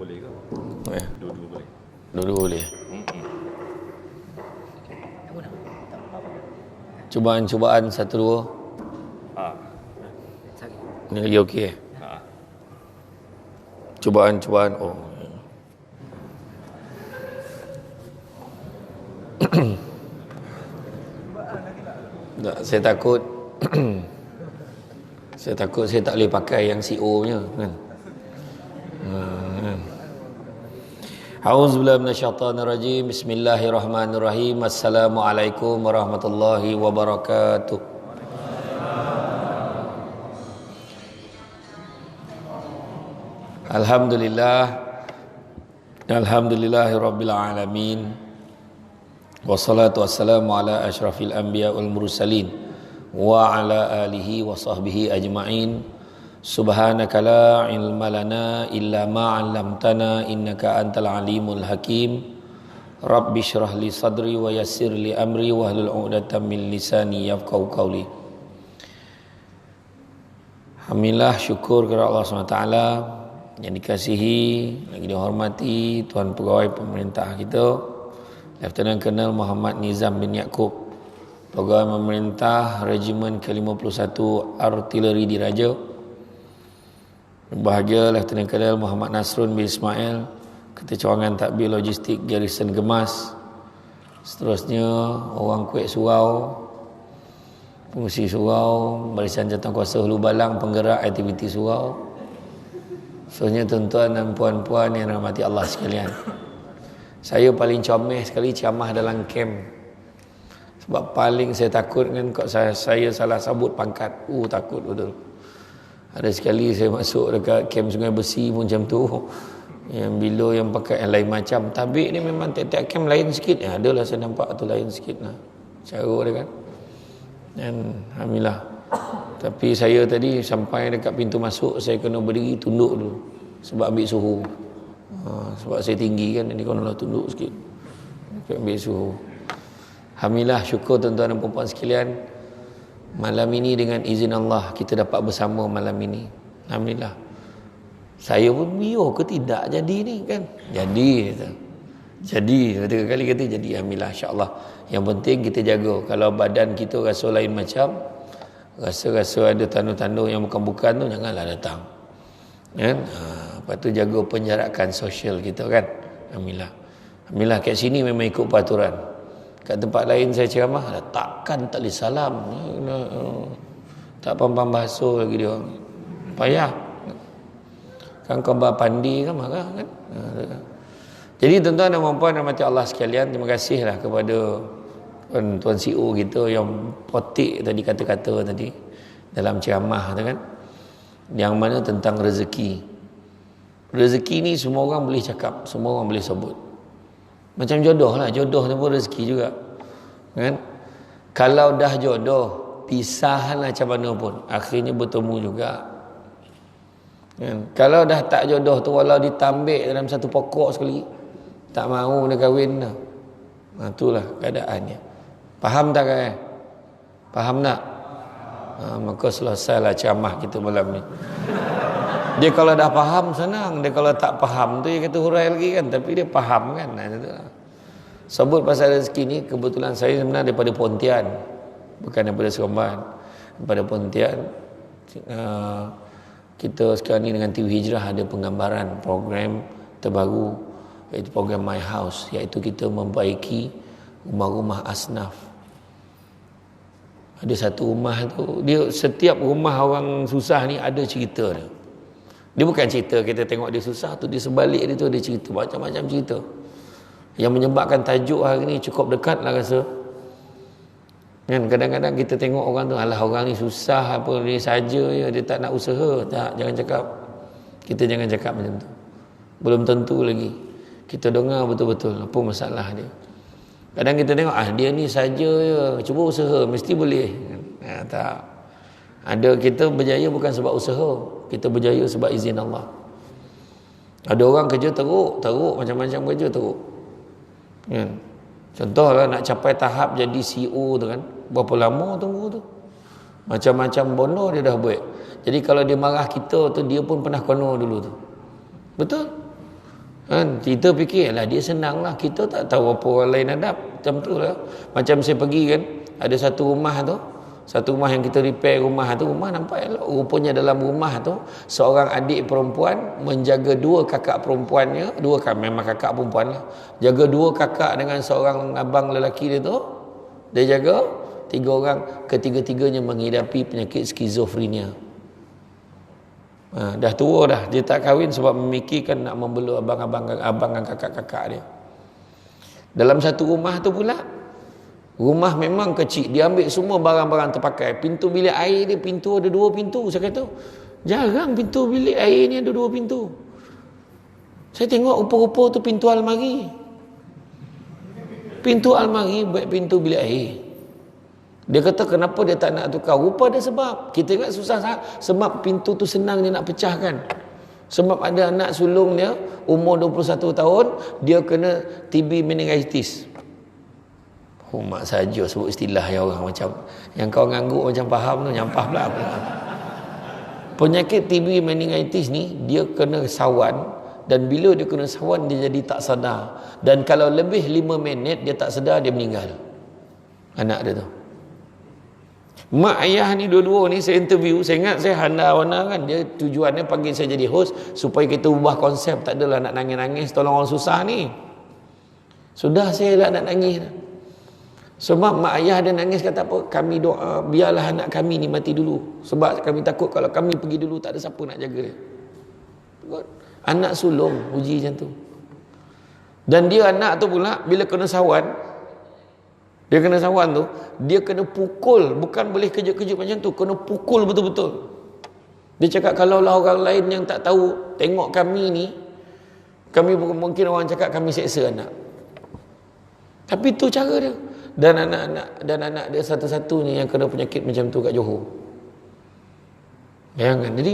boleh ke? Dua-dua boleh. Dua-dua boleh. Cubaan-cubaan satu dua. Ini lagi okey. Cubaan-cubaan. Oh. Tak, saya takut saya tak boleh pakai yang CO nya kan. A'udzubillahi minasyaitonir rajim. Bismillahirrahmanirrahim. Assalamualaikum warahmatullahi wabarakatuh. Alhamdulillahirabbil alamin. Wassalatu wassalamu ala asyrafil anbiya wal mursalin wa ala alihi wa sahbihi ajma'in. Subhanaka la ilma lana illa ma 'allamtana innaka antal alimul hakim. Rabbi shrah li sadri wa yassir li amri wahlul 'uqdatam min lisani yafqahu qawli. Alhamdulillah, syukur kepada Allah SWT yang dikasihi lagi dihormati Tuan Pegawai Pemerintah kita Lieutenant Colonel Muhammad Nizam bin Yaakob, Pegawai Pemerintah Regimen ke-51 Artileri Diraja. Berbahagia Lieutenant Colonel Muhammad Nasrun bin Ismail, Ketua Cawangan Takbir Logistik Garrison Gemas. Seterusnya orang Kuek Surau, Pengurusi Surau, Barisan Jawatankuasa Hulu Balang, penggerak aktiviti surau. Seterusnya tuan-tuan dan puan-puan yang dirahmati Allah sekalian. Saya paling comel sekali ceramah dalam kem. Sebab paling saya takut kan saya salah sabut pangkat. Takut betul. Ada sekali saya masuk dekat kem Sungai Besi pun macam tu. Yang bila yang pakai yang lain macam. Tabik ni memang tiap-tiap kem lain sikit. Adalah saya nampak tu lain sikit lah. Cara dia kan. Dan alhamdulillah. Tapi saya tadi sampai dekat pintu masuk, saya kena berdiri tunduk dulu. Sebab ambil suhu. Sebab saya tinggi kan, jadi kena tunduk sikit. Ambil suhu. Alhamdulillah, syukur tuan-tuan dan puan-puan sekalian. Malam ini dengan izin Allah kita dapat bersama malam ini. Alhamdulillah. Saya pun biar ke tidak jadi ni kan. Jadi kata. Jadi betul kali kata jadi. Alhamdulillah, insya-Allah. Yang penting kita jaga. Kalau badan kita rasa lain macam, rasa-rasa ada tanda-tanda yang bukan-bukan tu, janganlah datang. Kan? Lepas tu jaga penjarakan sosial kita kan. Alhamdulillah. Alhamdulillah kat sini memang ikut peraturan. Kat tempat lain saya ceramah, takkan tak boleh salam. Tak faham bahasa lagi dia. Payah. Kan kau berpandi kan marah kan. Jadi tuan-tuan dan puan-puan rahmati Allah sekalian, terima kasihlah kepada Tuan CEO kita yang potik tadi kata-kata tadi dalam ceramah tu kan. Yang mana tentang rezeki. Rezeki ni semua orang boleh cakap, semua orang boleh sebut. Macam jodoh lah, jodoh tu pun rezeki juga. Kan? Kalau dah jodoh, pisah lah macam mana pun, akhirnya bertemu juga. Kan? Kalau dah tak jodoh tu, walau ditambik dalam satu pokok sekali, tak mahu dia kahwin dah. Itulah keadaannya. Faham tak kan? Faham tak? Maka selesailah ceramah kita malam ni. Dia kalau dah faham senang. Dia kalau tak faham tu dia kata hurai lagi kan. Tapi dia faham kan. Sebut pasal rezeki ni, kebetulan saya sebenarnya daripada Pontian. Bukan daripada Seremban. Daripada Pontian. Kita sekarang ni dengan TV Hijrah ada penggambaran program terbaru, iaitu program My House, iaitu kita membaiki rumah-rumah asnaf. Ada satu rumah tu, dia setiap rumah orang susah ni ada cerita dia. Dia bukan cerita kita tengok dia susah tu, dia sebalik dia tu ada cerita, macam-macam cerita. Yang menyebabkan tajuk hari ni cukup dekat lah rasa. Kan kadang-kadang kita tengok orang tu, alah orang ni susah apa, dia saja je, dia tak nak usaha. Tak, jangan cakap. Kita jangan cakap macam tu. Belum tentu lagi. Kita dengar betul-betul apa masalah dia. Kadang kita tengok, dia ni saja je, cuba usaha, mesti boleh. Tak. Ada kita berjaya bukan sebab usaha, kita berjaya sebab izin Allah. Ada orang kerja teruk macam-macam kerja teruk. Kan? Contohlah nak capai tahap jadi CEO tu kan, berapa lama tunggu tu? Macam-macam bono dia dah buat. Jadi kalau dia marah kita tu, dia pun pernah kono dulu tu. Betul? Kan kita fikir lah dia senang lah, kita tak tahu apa orang lain hadap. Macam tu lah. Macam saya pergi kan, ada satu rumah tu, satu rumah yang kita repair rumah tu, rumah nampak elok. Rupanya dalam rumah tu seorang adik perempuan menjaga dua kakak perempuannya, memang kakak perempuan lah, jaga dua kakak dengan seorang abang lelaki dia tu. Dia jaga 3 orang, ketiga-tiganya menghidapi penyakit skizofrenia. Dah tua dah, dia tak kahwin sebab memikirkan nak membeluk abang dan kakak-kakak dia. Dalam satu rumah tu pula, rumah memang kecil, dia ambil semua barang-barang terpakai. Pintu bilik air dia, pintu ada 2 pintu. Saya kata jarang pintu bilik air ni ada 2 pintu. Saya tengok rupa-rupa tu pintu almari, buat pintu bilik air. Dia kata kenapa dia tak nak tukar? Rupa ada sebab. Kita ingat susah sangat. Sebab pintu tu senang dia nak pecahkan. Sebab ada anak sulung dia, umur 21 tahun, dia kena TB meningitis. Mak saja sebut istilah yang orang macam, yang kau ngangguk macam faham tu, nyampah pula. Penyakit TB meningitis ni, dia kena sawan. Dan bila dia kena sawan, dia jadi tak sedar. Dan kalau lebih 5 minit, dia tak sedar, dia meninggal. Anak dia tu. Mak ayah ni dua-dua ni saya interview, saya ingat saya handa-handa kan, dia tujuannya panggil saya jadi host supaya kita ubah konsep, tak adalah nak nangis-nangis tolong orang susah ni. Sudah saya lah nak nangis. Sebab mak ayah dia nangis kata apa, kami doa biarlah anak kami ni mati dulu, sebab kami takut kalau kami pergi dulu tak ada siapa nak jaga dia. Anak sulung uji macam tu. Dan dia anak tu pula bila kena sawan, dia kena pukul, bukan boleh kejut-kejut macam tu, kena pukul betul-betul. Dia cakap kalaulah orang lain yang tak tahu tengok kami ni, kami mungkin orang cakap kami seksa anak. Tapi tu cara dia. Dan anak dia satu-satunya yang kena penyakit macam tu kat Johor. Bayangkan. Jadi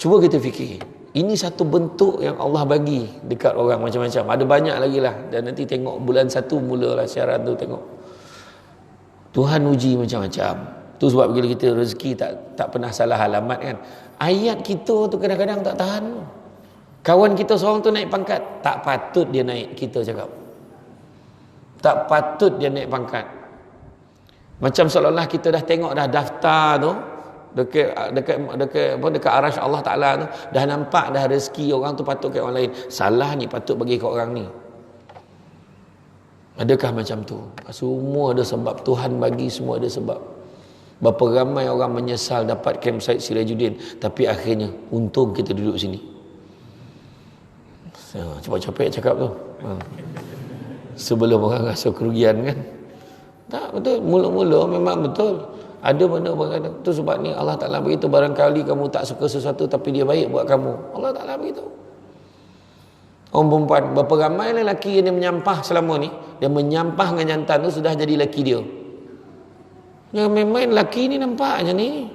cuba kita fikir, ini satu bentuk yang Allah bagi dekat orang macam-macam. Ada banyak lagi lah. Dan nanti tengok bulan 1 mulalah siaran tu, tengok Tuhan uji macam-macam. Tu sebab bila kita rezeki tak pernah salah alamat kan. Ayat kita tu kadang-kadang tak tahan. Kawan kita seorang tu naik pangkat, tak patut dia naik, kita cakap. Tak patut dia naik pangkat. Macam seolah-olah kita dah tengok dah daftar tu dekat arasy Allah Taala tu, dah nampak dah rezeki orang tu patut kat orang lain. Salah ni patut bagi kat orang ni. Adakah macam tu? Semua ada sebab. Tuhan bagi semua ada sebab. Berapa ramai orang menyesal dapat campsite Sirajuddin, tapi akhirnya untung kita duduk sini. Cepat-cepat cakap tu. Sebelum orang rasa kerugian kan. Tak betul. Mula-mula memang betul. Ada benda-benda tu sebab ni Allah Ta'ala beritahu, barangkali kamu tak suka sesuatu tapi dia baik buat kamu. Allah Ta'ala beritahu. Orang perempuan, berapa ramai lelaki yang menyampah selama ni, dia menyampah dengan jantan tu sudah jadi lelaki dia. Yang main-main lelaki ni nampak macam ni,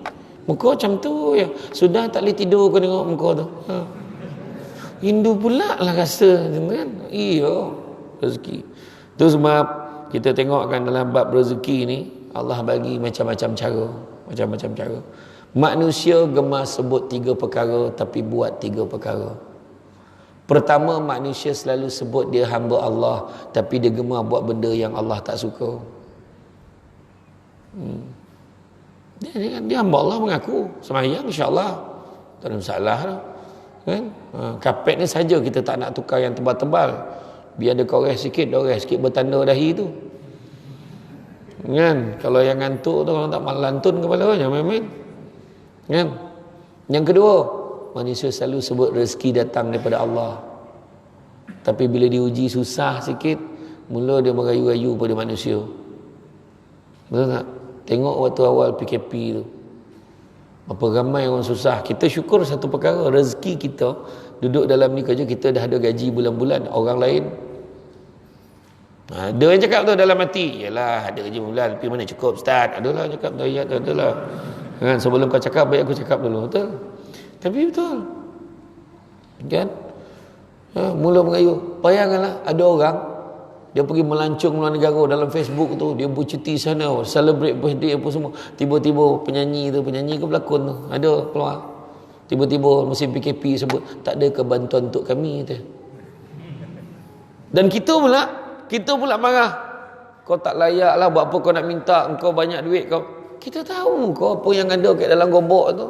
muka macam tu ya. Sudah tak boleh tidur kau tengok muka tu. Hindu pula lah rasa kan. Iya, rezeki. Tu sebab kita tengokkan dalam bab rezeki ni, Allah bagi macam-macam cara. Macam-macam cara. Manusia gemar sebut 3 perkara tapi buat 3 perkara. Pertama, manusia selalu sebut dia hamba Allah, tapi dia gemar buat benda yang Allah tak suka. Dia hamba Allah, mengaku sembahyang insya-Allah, tak ada masalah dah. Kan? Kapet ni saja kita tak nak tukar yang tebal-tebal. Biar ada korek sikit, dorek sikit bertanda dahi tu. Kan? Kalau yang ngantuk tu, kalau tak lantun kepala jangan main-main. Kan? Yang kedua, manusia selalu sebut rezeki datang daripada Allah. Tapi bila diuji susah sikit, mula dia merayu-rayu pada manusia. Betul tak? Tengok waktu awal PKP tu, berapa ramai orang susah. Kita syukur satu perkara, rezeki kita duduk dalam ni kerja, kita dah ada gaji bulan-bulan. Orang lain ada yang cakap tu dalam hati, yalah ada gaji bulan tapi mana cukup Ustaz. Adalah cakap tu ayat tu, adalah kan, sebelum kau cakap baik aku cakap dulu. Betul. Tapi betul kan, mula mengayu. Bayangkanlah ada orang dia pergi melancong luar negara, dalam Facebook tu dia bercuti sana, celebrate birthday apa semua. Tiba-tiba penyanyi ke pelakon tu ada keluar, tiba-tiba musim PKP sebut tak ada kebantuan untuk kami tu. Dan kita pula marah. Kau tak layak lah, buat apa kau nak minta, engkau banyak duit kau. Kita tahu kau apa yang ada kat dalam gobok tu,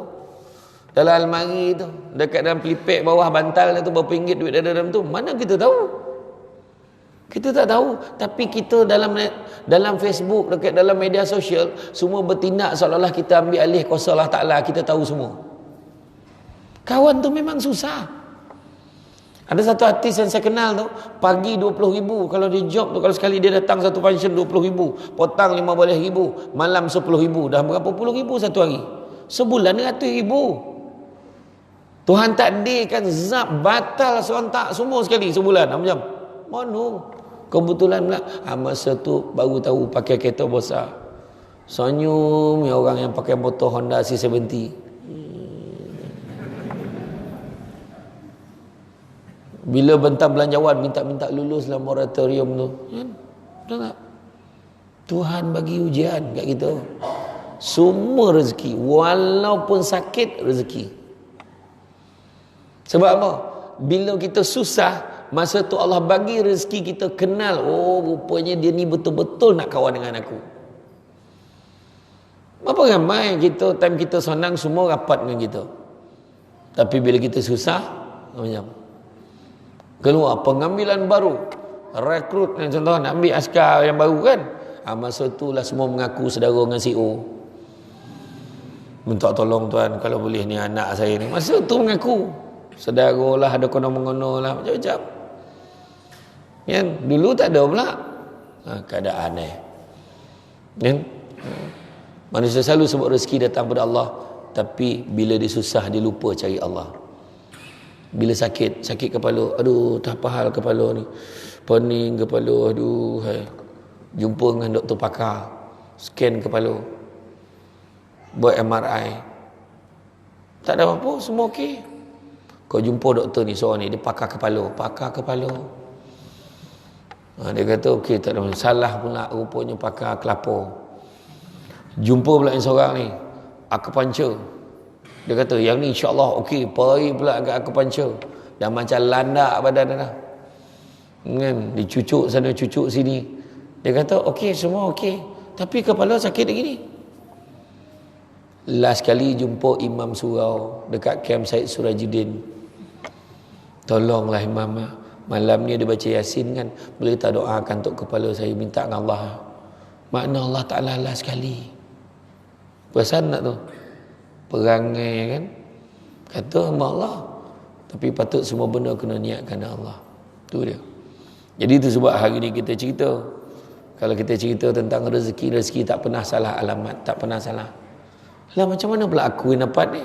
dalam almari tu, dekat dalam pelipek bawah bantal tu, berapa ringgit duit dalam tu. Mana kita tahu? Kita tak tahu. Tapi kita dalam Facebook, dekat dalam media sosial, semua bertindak seolah-olah kita ambil alih kuasa Allah Ta'ala. Kita tahu semua. Kawan tu memang susah. Ada satu artis yang saya kenal tu, pagi 20,000 kalau dia job tu, kalau sekali dia datang satu function 20,000, potang 15,000, malam 10,000, dah berapa puluh ribu satu hari. Sebulan 100,000. Tuhan takdirkan zap batal serentak semua sekali sebulan. Macam mana? Kebetulan pula masa tu baru tahu pakai kereta besar. Senyum ya orang yang pakai motor Honda C70. Bila bentang belanjawan minta lulus dalam moratorium tu, kan? Betul tak? Tuhan bagi ujian kat kita. Semua rezeki, walaupun sakit, rezeki. Sebab apa? Bila kita susah, masa tu Allah bagi rezeki, kita kenal, oh rupanya dia ni betul-betul nak kawan dengan aku. Apa ramai kita, time kita senang semua rapat dengan kita. Tapi bila kita susah, macam keluar pengambilan baru, rekrut yang contoh nak ambil askar yang baru kan, masa tu lah semua mengaku saudara dengan CEO. Minta tolong tuan kalau boleh ni anak saya ni, masa tu mengaku saudara lah, ada kono-mengono lah, macam-macam kan. Dulu tak ada pula keadaan kan. Manusia selalu sebut rezeki datang pada Allah, tapi bila dia susah dia lupa cari Allah. Bila sakit kepala, aduh tak apa hal kepala ni, pening kepala, aduh jumpa dengan doktor pakar, scan kepala, buat MRI, tak ada apa-apa, semua okey. Kau jumpa doktor ni, seorang ni dia pakar kepala. Dia kata okey, tak ada salah pula, rupanya pakar kelapa. Jumpa pula yang seorang ni akupuncture. Dia kata yang ni insya-Allah okey, pergi pula kat akupuncture. Dah macam landak badan dah. Kan, dicucuk sana cucuk sini. Dia kata okey, semua okey, tapi kepala sakit lagi ni. Last kali jumpa Imam Surau dekat camp Syed Surajuddin. Tolonglah Imam, malam ni dia baca Yasin kan, boleh tak doakan untuk kepala saya, minta dengan Allah. Makna Allah Ta'ala last sekali. Perasan tak tu? Perangai kan, kata hamba Allah, tapi patut semua benda kena niatkan Allah. Tu dia. Jadi itu sebab hari ni kita cerita, kalau kita cerita tentang rezeki tak pernah salah alamat, tak pernah salah. Lah macam mana pula aku yang dapat ni?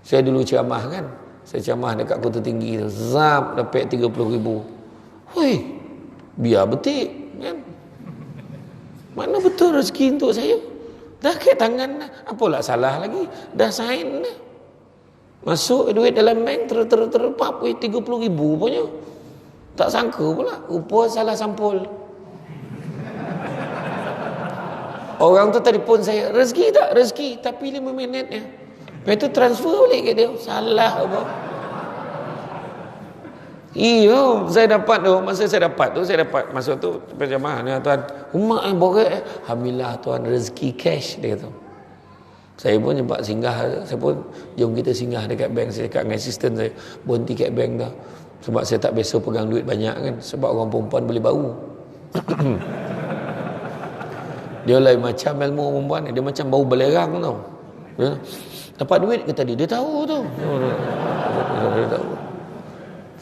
Saya dulu ceramah kan, saya ceramah dekat Kota Tinggi tu, zap dapat 30,000. Hui, biar betik kan. Mana betul rezeki untuk saya? Dah kat tangan dah. Apalah salah lagi? Dah sign dah. Masuk duit dalam bank terpap 30,000 punya. Tak sangka pula, rupa salah sampul. Orang tu telefon saya, rezeki tak? Rezeki, tapi 5 minit ya. Lepas tu transfer balik kat dia. Salah apa? Iya, saya dapat tu. Masa saya dapat masuk tu berjamaah ni tuan. Umat borek. Alhamdulillah tuan, rezeki cash dia kata. Saya pun sempat singgah, saya pun jom kita singgah dekat bank. Saya cakap dengan asisten saya, berhenti kat bank dah. Sebab saya tak biasa pegang duit banyak kan. Sebab orang perempuan boleh bau. Dia lain macam ilmu perempuan, dia macam bau belerang tau. Dia dapat duit ke tadi? Dia tahu tu. Dia tahu.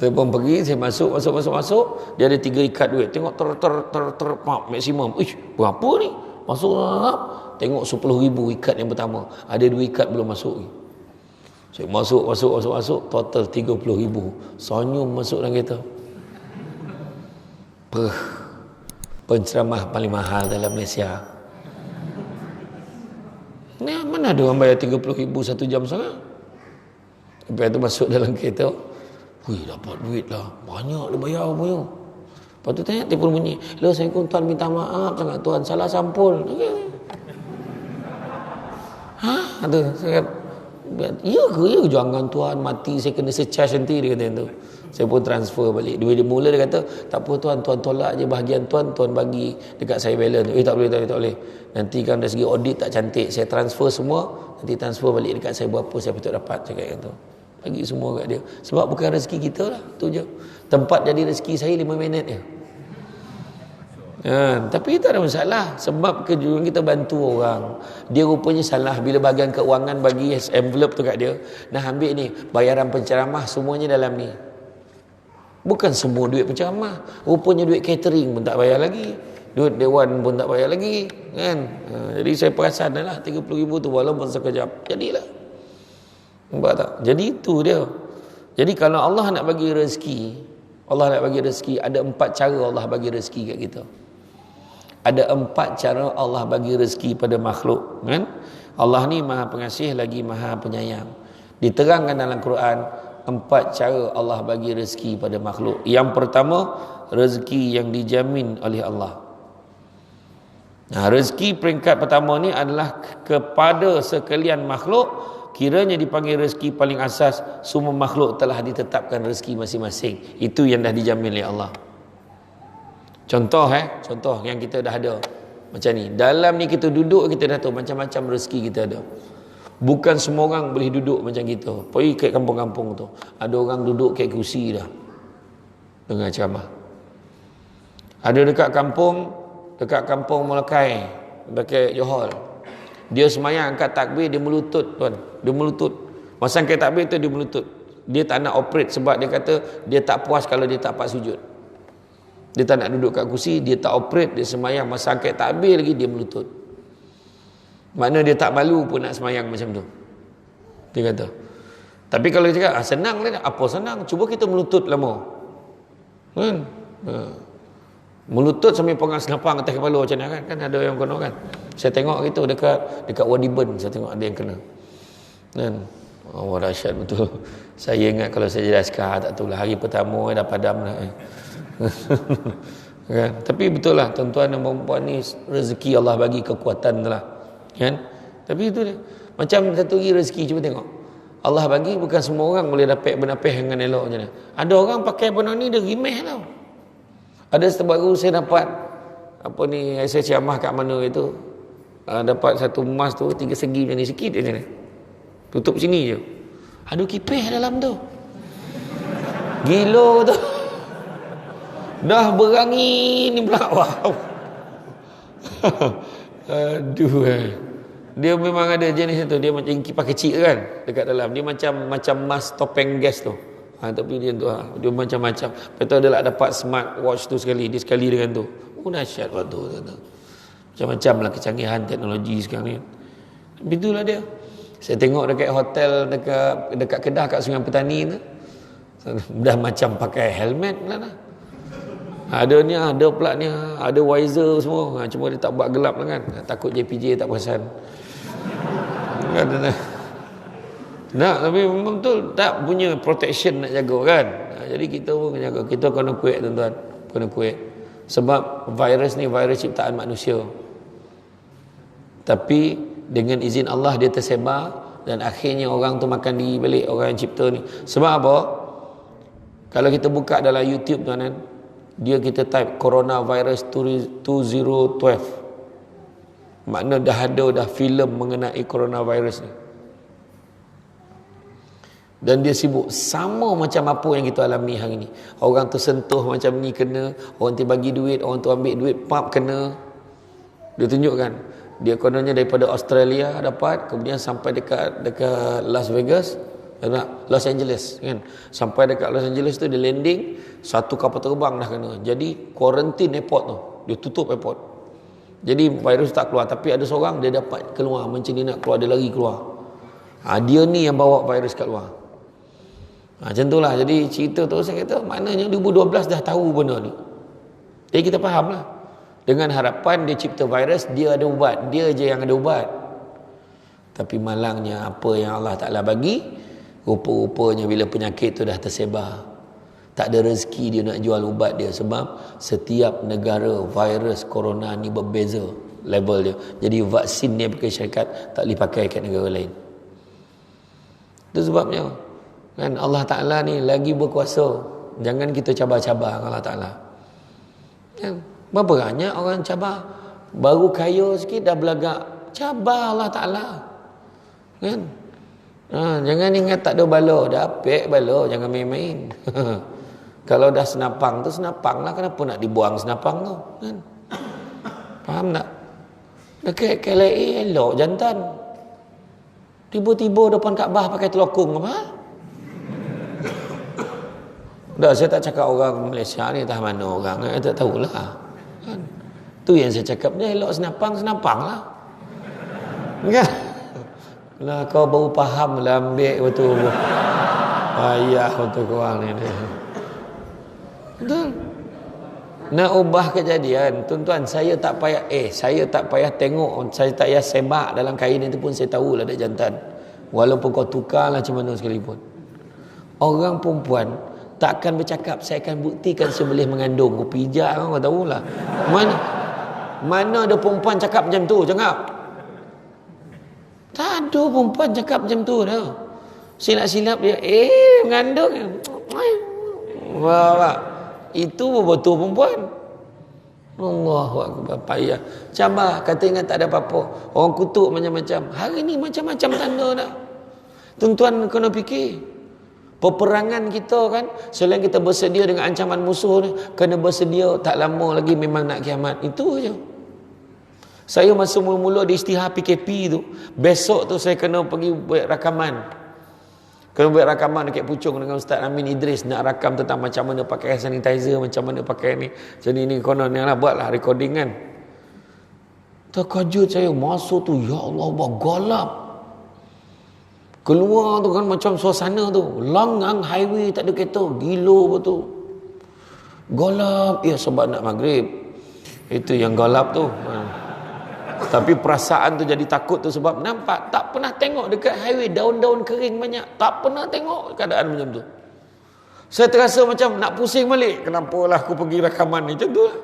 Saya pun pergi, saya masuk. Dia ada 3 ikat duit. Tengok pap maksimum. Berapa ni? Masuk tengok 10,000 ikat yang pertama. Ada 2 ikat belum masuk. Saya masuk. Total 30,000. Senyum masuk dalam kereta. Penceramah paling mahal dalam Malaysia. Ni mana ada orang bayar 30,000 1 jam sangat? Lepas tu masuk dalam kereta. Dapat duit lah. Banyak dia bayar punya. Lepas tu tanya, telefon bunyi. Assalamualaikum tuan, minta maaf sangat tuan, salah sampul. Ada. Saya kata, ya ke jangan tuan, mati saya kena secharge nanti, dia kata tu. Saya pun transfer balik. Dia mula dia kata, tak apa tuan tolak je bahagian tuan bagi dekat saya balance. Tak boleh. Nanti kan dari segi audit tak cantik. Saya transfer semua, nanti transfer balik dekat saya berapa saya patut dapat, cakap yang tu. Bagi semua kat dia. Sebab bukan rezeki kita lah, tu je. Tempat jadi rezeki saya 5 minit je. Tapi tak ada masalah, sebab kejuan kita bantu orang. Dia rupanya salah bila bahagian keuangan bagi envelope tu kat dia. Nah, ambil ni bayaran penceramah semuanya dalam ni. Bukan semua duit penceramah, rupanya duit catering pun tak bayar lagi, duit dewan pun tak bayar lagi kan. Jadi saya perasan dah lah 30,000 tu walaupun sekejap jadilah. Nampak tak? Jadi itu dia. Jadi kalau Allah nak bagi rezeki, ada 4 cara Allah bagi rezeki kat kita. Ada 4 cara Allah bagi rezeki pada makhluk, kan? Allah ni Maha Pengasih lagi Maha Penyayang. Diterangkan dalam Quran 4 cara Allah bagi rezeki pada makhluk. Yang pertama, rezeki yang dijamin oleh Allah. Nah, rezeki peringkat pertama ni adalah kepada sekalian makhluk. Kiranya dipanggil rezeki paling asas, semua makhluk telah ditetapkan rezeki masing-masing. Itu yang dah dijamin oleh Allah. Contoh yang kita dah ada macam ni. Dalam ni kita duduk, kita dah tahu macam-macam rezeki kita ada. Bukan semua orang boleh duduk macam kita. Pergi ke kampung-kampung tu, ada orang duduk kat kursi dah dengar ceramah. Ada dekat kampung Molokai, dekat Johor, dia semayang angkat takbir, dia melutut tuan. Dia melutut. Masa angkat takbir tu dia melutut. Dia tak nak operate sebab dia kata dia tak puas kalau dia tak dapat sujud. Dia tak nak duduk kat kursi, dia tak operate, dia semayang masa angkat takbir lagi dia melutut. Makna dia tak malu pun nak semayang macam tu. Dia kata. Tapi kalau dia cakap, senang lah, apa senang? Cuba kita melutut lama. Kan? Melutut sambil pegang senapang atas kepala macam mana kan? Kan ada yang kena kan? Saya tengok gitu dekat Wadiben, saya tengok ada yang kena. Kan? Oh, dahsyat betul. Saya ingat kalau saya jadi askar, tak tahulah hari pertama dah padam lah. Kan? Tapi betul lah tuan-tuan dan perempuan ni rezeki Allah bagi kekuatan lah kan. Tapi itu dia macam satu lagi rezeki, cuba tengok Allah bagi, bukan semua orang boleh dapat bernapis dengan elok macam ni. Ada orang pakai benda ni dia rimeh tau. Ada sebaru saya dapat saya ceramah kat mana itu, dapat satu emas tu 3 segi macam ni, sikit macam ni, tutup sini je, ada kipis dalam tu, gila tu. Dah berangin ni pula. Wow. Aduh. Dia memang ada jenis tu. Dia macam kipas kecil kan dekat dalam. Dia macam mas topeng gas tu. Tapi dia tu dia macam-macam. Lepas tu adalah dapat smart watch tu sekali. Dia sekali dengan tu. Dahsyat waktu tu. Macam-macam lah kecanggihan teknologi sekarang ni. Tapi itulah dia. Saya tengok dekat hotel dekat Kedah kat Sungai Petani tu. Dah macam pakai helmet lah. Ada pula ni, ada visor semua. Cuma dia tak buat gelap lah kan. Takut JPJ tak perasan. Nak, tapi memang betul tak punya protection nak jaga kan. Jadi kita pun kena jaga. Kita kena kuat tuan-tuan. Kena kuat. Sebab virus ni virus ciptaan manusia. Tapi dengan izin Allah dia tersebar dan akhirnya orang tu makan diri balik, orang yang cipta ni. Sebab apa? Kalau kita buka dalam YouTube tuan-tuan, kita type coronavirus 2012, makna dah filem mengenai coronavirus ni, dan dia sibuk sama macam apa yang kita alami hari ni. Orang tu sentuh macam ni kena, orang tu bagi duit, orang tu ambil duit pap kena. Dia tunjukkan dia kononnya daripada Australia dapat, kemudian sampai dekat Las Vegas, Los Angeles kan. Sampai dekat Los Angeles tu dia landing, satu kapal terbang dah kena. Jadi quarantine airport tu, dia tutup airport. Jadi virus tak keluar, tapi ada seorang dia dapat keluar, macam dia nak keluar, dia lari keluar. Dia ni yang bawa virus kat luar. Macam tu lah. Jadi cerita tu saya kata maknanya 2012 dah tahu benda ni. Jadi kita faham lah. Dengan harapan dia cipta virus, dia ada ubat, dia je yang ada ubat. Tapi malangnya apa yang Allah Ta'ala bagi, rupa-rupanya bila penyakit tu dah tersebar, tak ada rezeki dia nak jual ubat dia. Sebab setiap negara virus corona ni berbeza level dia. Jadi vaksin dia pakai syarikat tak boleh pakai kat negara lain. Itu sebabnya kan Allah Ta'ala ni lagi berkuasa Jangan kita cabar-cabar Allah Ta'ala. Kan? Berapa banyak orang cabar. Baru kaya sikit dah belagak. Cabar Allah Ta'ala. Kan? Jangan ingat tak ada bala. Dah apik bala. Jangan main-main. Kalau dah senapang tu, senapang lah. Kenapa nak dibuang senapang tu? Kan? Faham tak? Dekat KLA elok jantan. Tiba-tiba depan Kaabah pakai telokong apa? Dah, saya tak cakap orang Malaysia ni entah mana orang, tak tahulah. Kan? Tu yang saya cakap, dia elok senapang lah. Kan? Lah kau baru faham lah ambil betul. Ayah betul korang ni. Betul. Nak ubah kejadian, tuan-tuan, saya tak payah tengok, saya tak payah sebak dalam kain itu pun saya tahulah ada jantan. Walaupun kau tukarlah macam mana sekalipun. Orang perempuan takkan bercakap, saya akan buktikan saya boleh mengandung. Kau pijak kau tahulah. Mana ada perempuan cakap macam tu, cakap. Tak ada perempuan cakap macam tu dah. Silap-silap dia, mengandung. Wah. Itu betul perempuan. Allahu akbar, payah. Cabar, kata ingat tak ada apa-apa. Orang kutuk macam-macam. Hari ni macam-macam tanda dah. Tuan-tuan kena fikir. Peperangan kita kan, selain kita bersedia dengan ancaman musuh ni, kena bersedia tak lama lagi memang nak kiamat. Itu aja. Saya masa mula-mula di istihar PKP tu, besok tu saya kena pergi buat rakaman. Kena buat rakaman dekat Puchong dengan Ustaz Amin Idris, nak rakam tentang macam mana pakai hand sanitizer, macam mana pakai ni. Jadi ni konon yang lah buatlah recording kan. Terkejut saya masa tu, ya Allah, gelap. Keluar tu kan macam suasana tu, langang highway tak ada kereta, gila betul. Gelap, ya sebab nak maghrib. Itu yang gelap tu. Tapi perasaan tu jadi takut tu sebab nampak tak pernah tengok dekat highway daun-daun kering banyak. Tak pernah tengok keadaan macam tu. Saya terasa macam nak pusing balik. Kenapalah aku pergi rakaman ni, macam tu lah.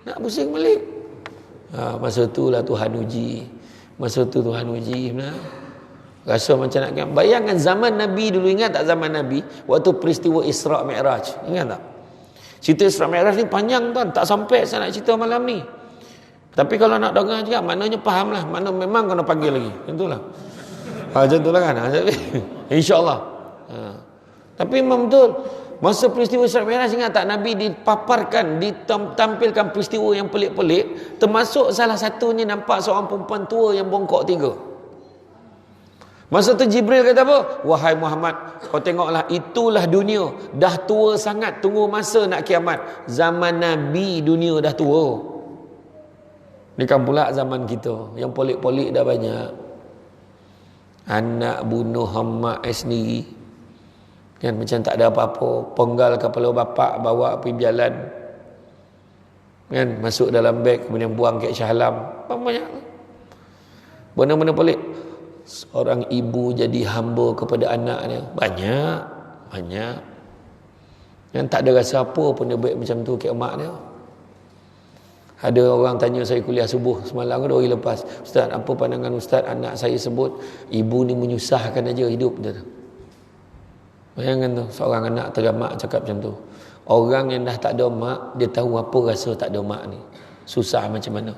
Nak pusing balik. Masa tu lah Tuhan uji. Masa tu Tuhan uji. Rasa macam nak, bayangkan zaman Nabi dulu, ingat tak zaman Nabi waktu peristiwa Isra' Mi'raj, ingat tak? Cerita Isra' Mi'raj ni panjang tuan, tak sampai saya nak cerita malam ni. Tapi kalau nak dengar juga, maknanya faham lah. Mana memang kena panggil lagi. Macam tu lah. Macam tu lah kan. InsyaAllah. Tapi memang betul. Masa peristiwa Isra' Mi'raj, ingat tak Nabi dipaparkan, ditampilkan peristiwa yang pelik-pelik. Termasuk salah satunya nampak seorang perempuan tua yang bongkok 3. Masa tu Jibril kata apa? Wahai Muhammad, kau tengoklah, itulah dunia. Dah tua sangat, tunggu masa nak kiamat. Zaman Nabi dunia dah tua. Ni kan pula zaman kita, yang polik-polik dah banyak. Anak bunuh mak sendiri. Kan macam tak ada apa-apa. Penggal kepala bapak, bawa pergi berjalan. Kan masuk dalam beg, kemudian buang ke Shah Alam. Banyak. Benda-benda pelik. Seorang ibu jadi hamba kepada anaknya. Banyak. Yang tak ada rasa apa pun dia buat macam tu ke mak dia. Ada orang tanya saya kuliah subuh semalam ke 2 hari lepas, Ustaz, apa pandangan Ustaz anak saya sebut ibu ni menyusahkan aja hidup dia. Bayangkan tu, seorang anak teramak cakap macam tu. Orang yang dah tak ada mak, dia tahu apa rasa tak ada mak ni. Susah macam mana.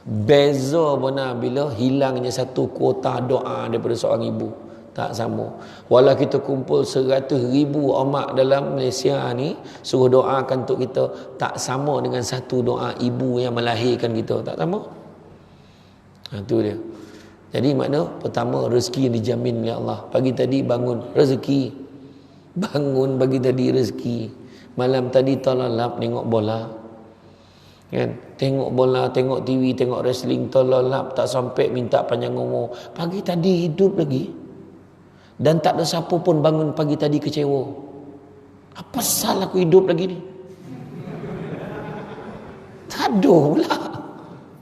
Beza benar bila hilangnya satu kuota doa daripada seorang ibu. Tak sama. Walau kita kumpul 100,000 mak dalam Malaysia ni, suruh doakan untuk kita, tak sama dengan satu doa ibu yang melahirkan kita. Tak sama. Itu dia. Jadi makna pertama, rezeki yang dijamin oleh Allah. Pagi tadi bangun, rezeki. Bangun pagi tadi, rezeki. Malam tadi terlelap tengok bola. Kan? Tengok bola, tengok TV, tengok wrestling, terlelap tak sampai minta panjang umur. Pagi tadi hidup lagi. Dan tak ada siapa pun bangun pagi tadi kecewa. Apa salah aku hidup lagi ni? Tak ada pula.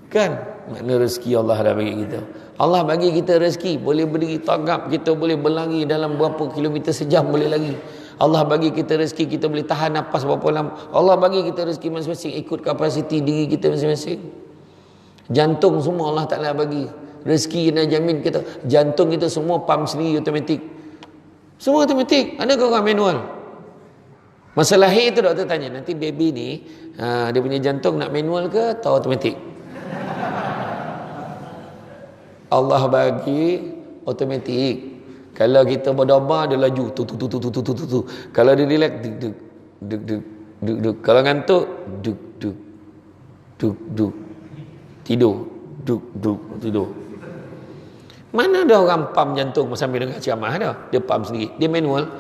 Kan? Makna rezeki Allah dah bagi kita. Allah bagi kita rezeki. Boleh berdiri tagap, kita boleh berlari dalam berapa kilometer sejam boleh lagi. Allah bagi kita rezeki, kita boleh tahan nafas berapa lama. Allah bagi kita rezeki masing-masing ikut kapasiti diri kita masing-masing. Jantung semua Allah Ta'ala bagi. Rezeki yang jamin kita. Jantung kita semua pump sendiri, automatik. Semua automatik. Adakah orang manual? Masa lahir tu doktor tanya, nanti baby ni dia punya jantung nak manual ke atau automatik? Allah bagi automatik. Kalau kita berdoa dia laju tu. Kalau dia relax duk. Kalau ngantuk duk. Tidur tidur. Mana ada orang pam jantung sambil dengar ceramah dah. Dia pam sendiri. Dia manual.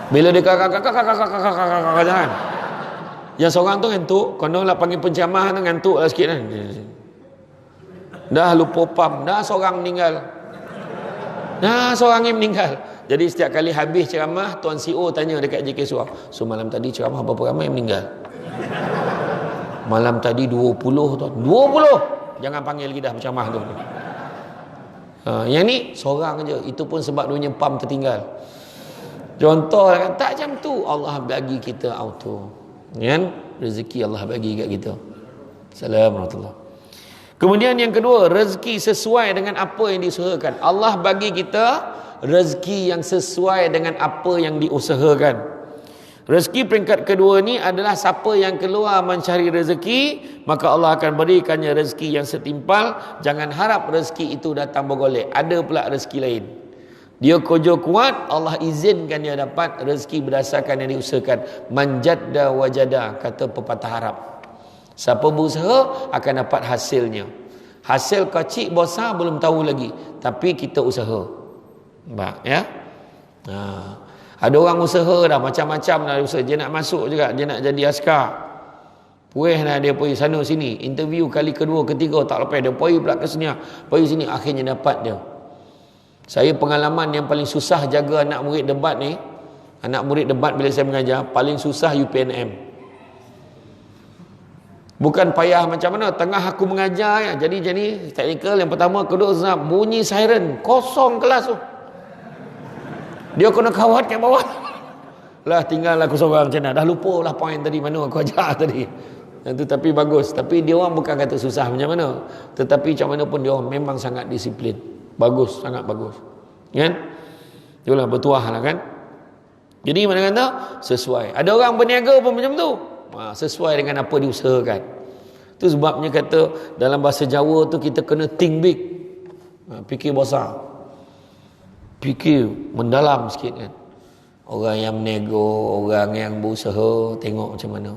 Bila dia kakak jangan. Yang seorang tu ngantuk, konon lah panggil penceramah tu ngantuk lah sikit kan. Dah lupa pam, dah seorang meninggal. Dah seorang yang meninggal. Jadi setiap kali habis ceramah, Tuan CEO tanya dekat JK Surau, so malam tadi ceramah berapa ramai yang meninggal? Malam tadi 20 tuan. 20! Jangan panggil lagi dah penceramah tu. Yang ni seorang je. Itu pun sebab dia punya pam tertinggal. Contoh kan, tak macam tu. Allah bagi kita auto. Kan? Rezeki Allah bagi kat kita. Assalamualaikum. Kemudian yang kedua, rezeki sesuai dengan apa yang diusahakan. Allah bagi kita rezeki yang sesuai dengan apa yang diusahakan. Rezeki peringkat kedua ni adalah siapa yang keluar mencari rezeki, maka Allah akan berikannya rezeki yang setimpal. Jangan harap rezeki itu datang bergolek. Ada pula rezeki lain. Dia kerja kuat, Allah izinkan dia dapat rezeki berdasarkan yang diusahakan. Manjadda wajada, kata pepatah Arab. Siapa berusaha akan dapat hasilnya. Hasil kecil besar belum tahu lagi, tapi kita usaha. Nampak ya? Ada orang usaha dah macam-macam dah usaha. Dia nak masuk juga, dia nak jadi askar. Puih dah dia pergi sana sini, interview kali kedua, ketiga tak lepas, dia pergi pula ke sini, akhirnya dapat dia. Saya pengalaman yang paling susah jaga anak murid debat ni. Anak murid debat bila saya mengajar, paling susah UPNM. Bukan payah macam mana, tengah aku mengajar ya. Jadi teknikal yang pertama, kedua, bunyi siren, kosong kelas tu. Dia kena kawat kat bawah. Lah tinggal aku seorang macam mana. Dah lupa lah poin tadi mana aku ajar tadi. Itu tapi bagus. Tapi dia orang bukan kata susah macam mana. Tetapi macam mana pun dia orang memang sangat disiplin. Bagus, sangat bagus. Kan? Itulah bertuah lah kan. Jadi mana kata? Sesuai. Ada orang berniaga pun macam tu. Sesuai dengan apa diusahakan. Itu sebabnya kata dalam bahasa Jawa tu kita kena think big. Fikir besar. Fikir mendalam sikit kan. Orang yang menego, orang yang berusaha, tengok macam mana.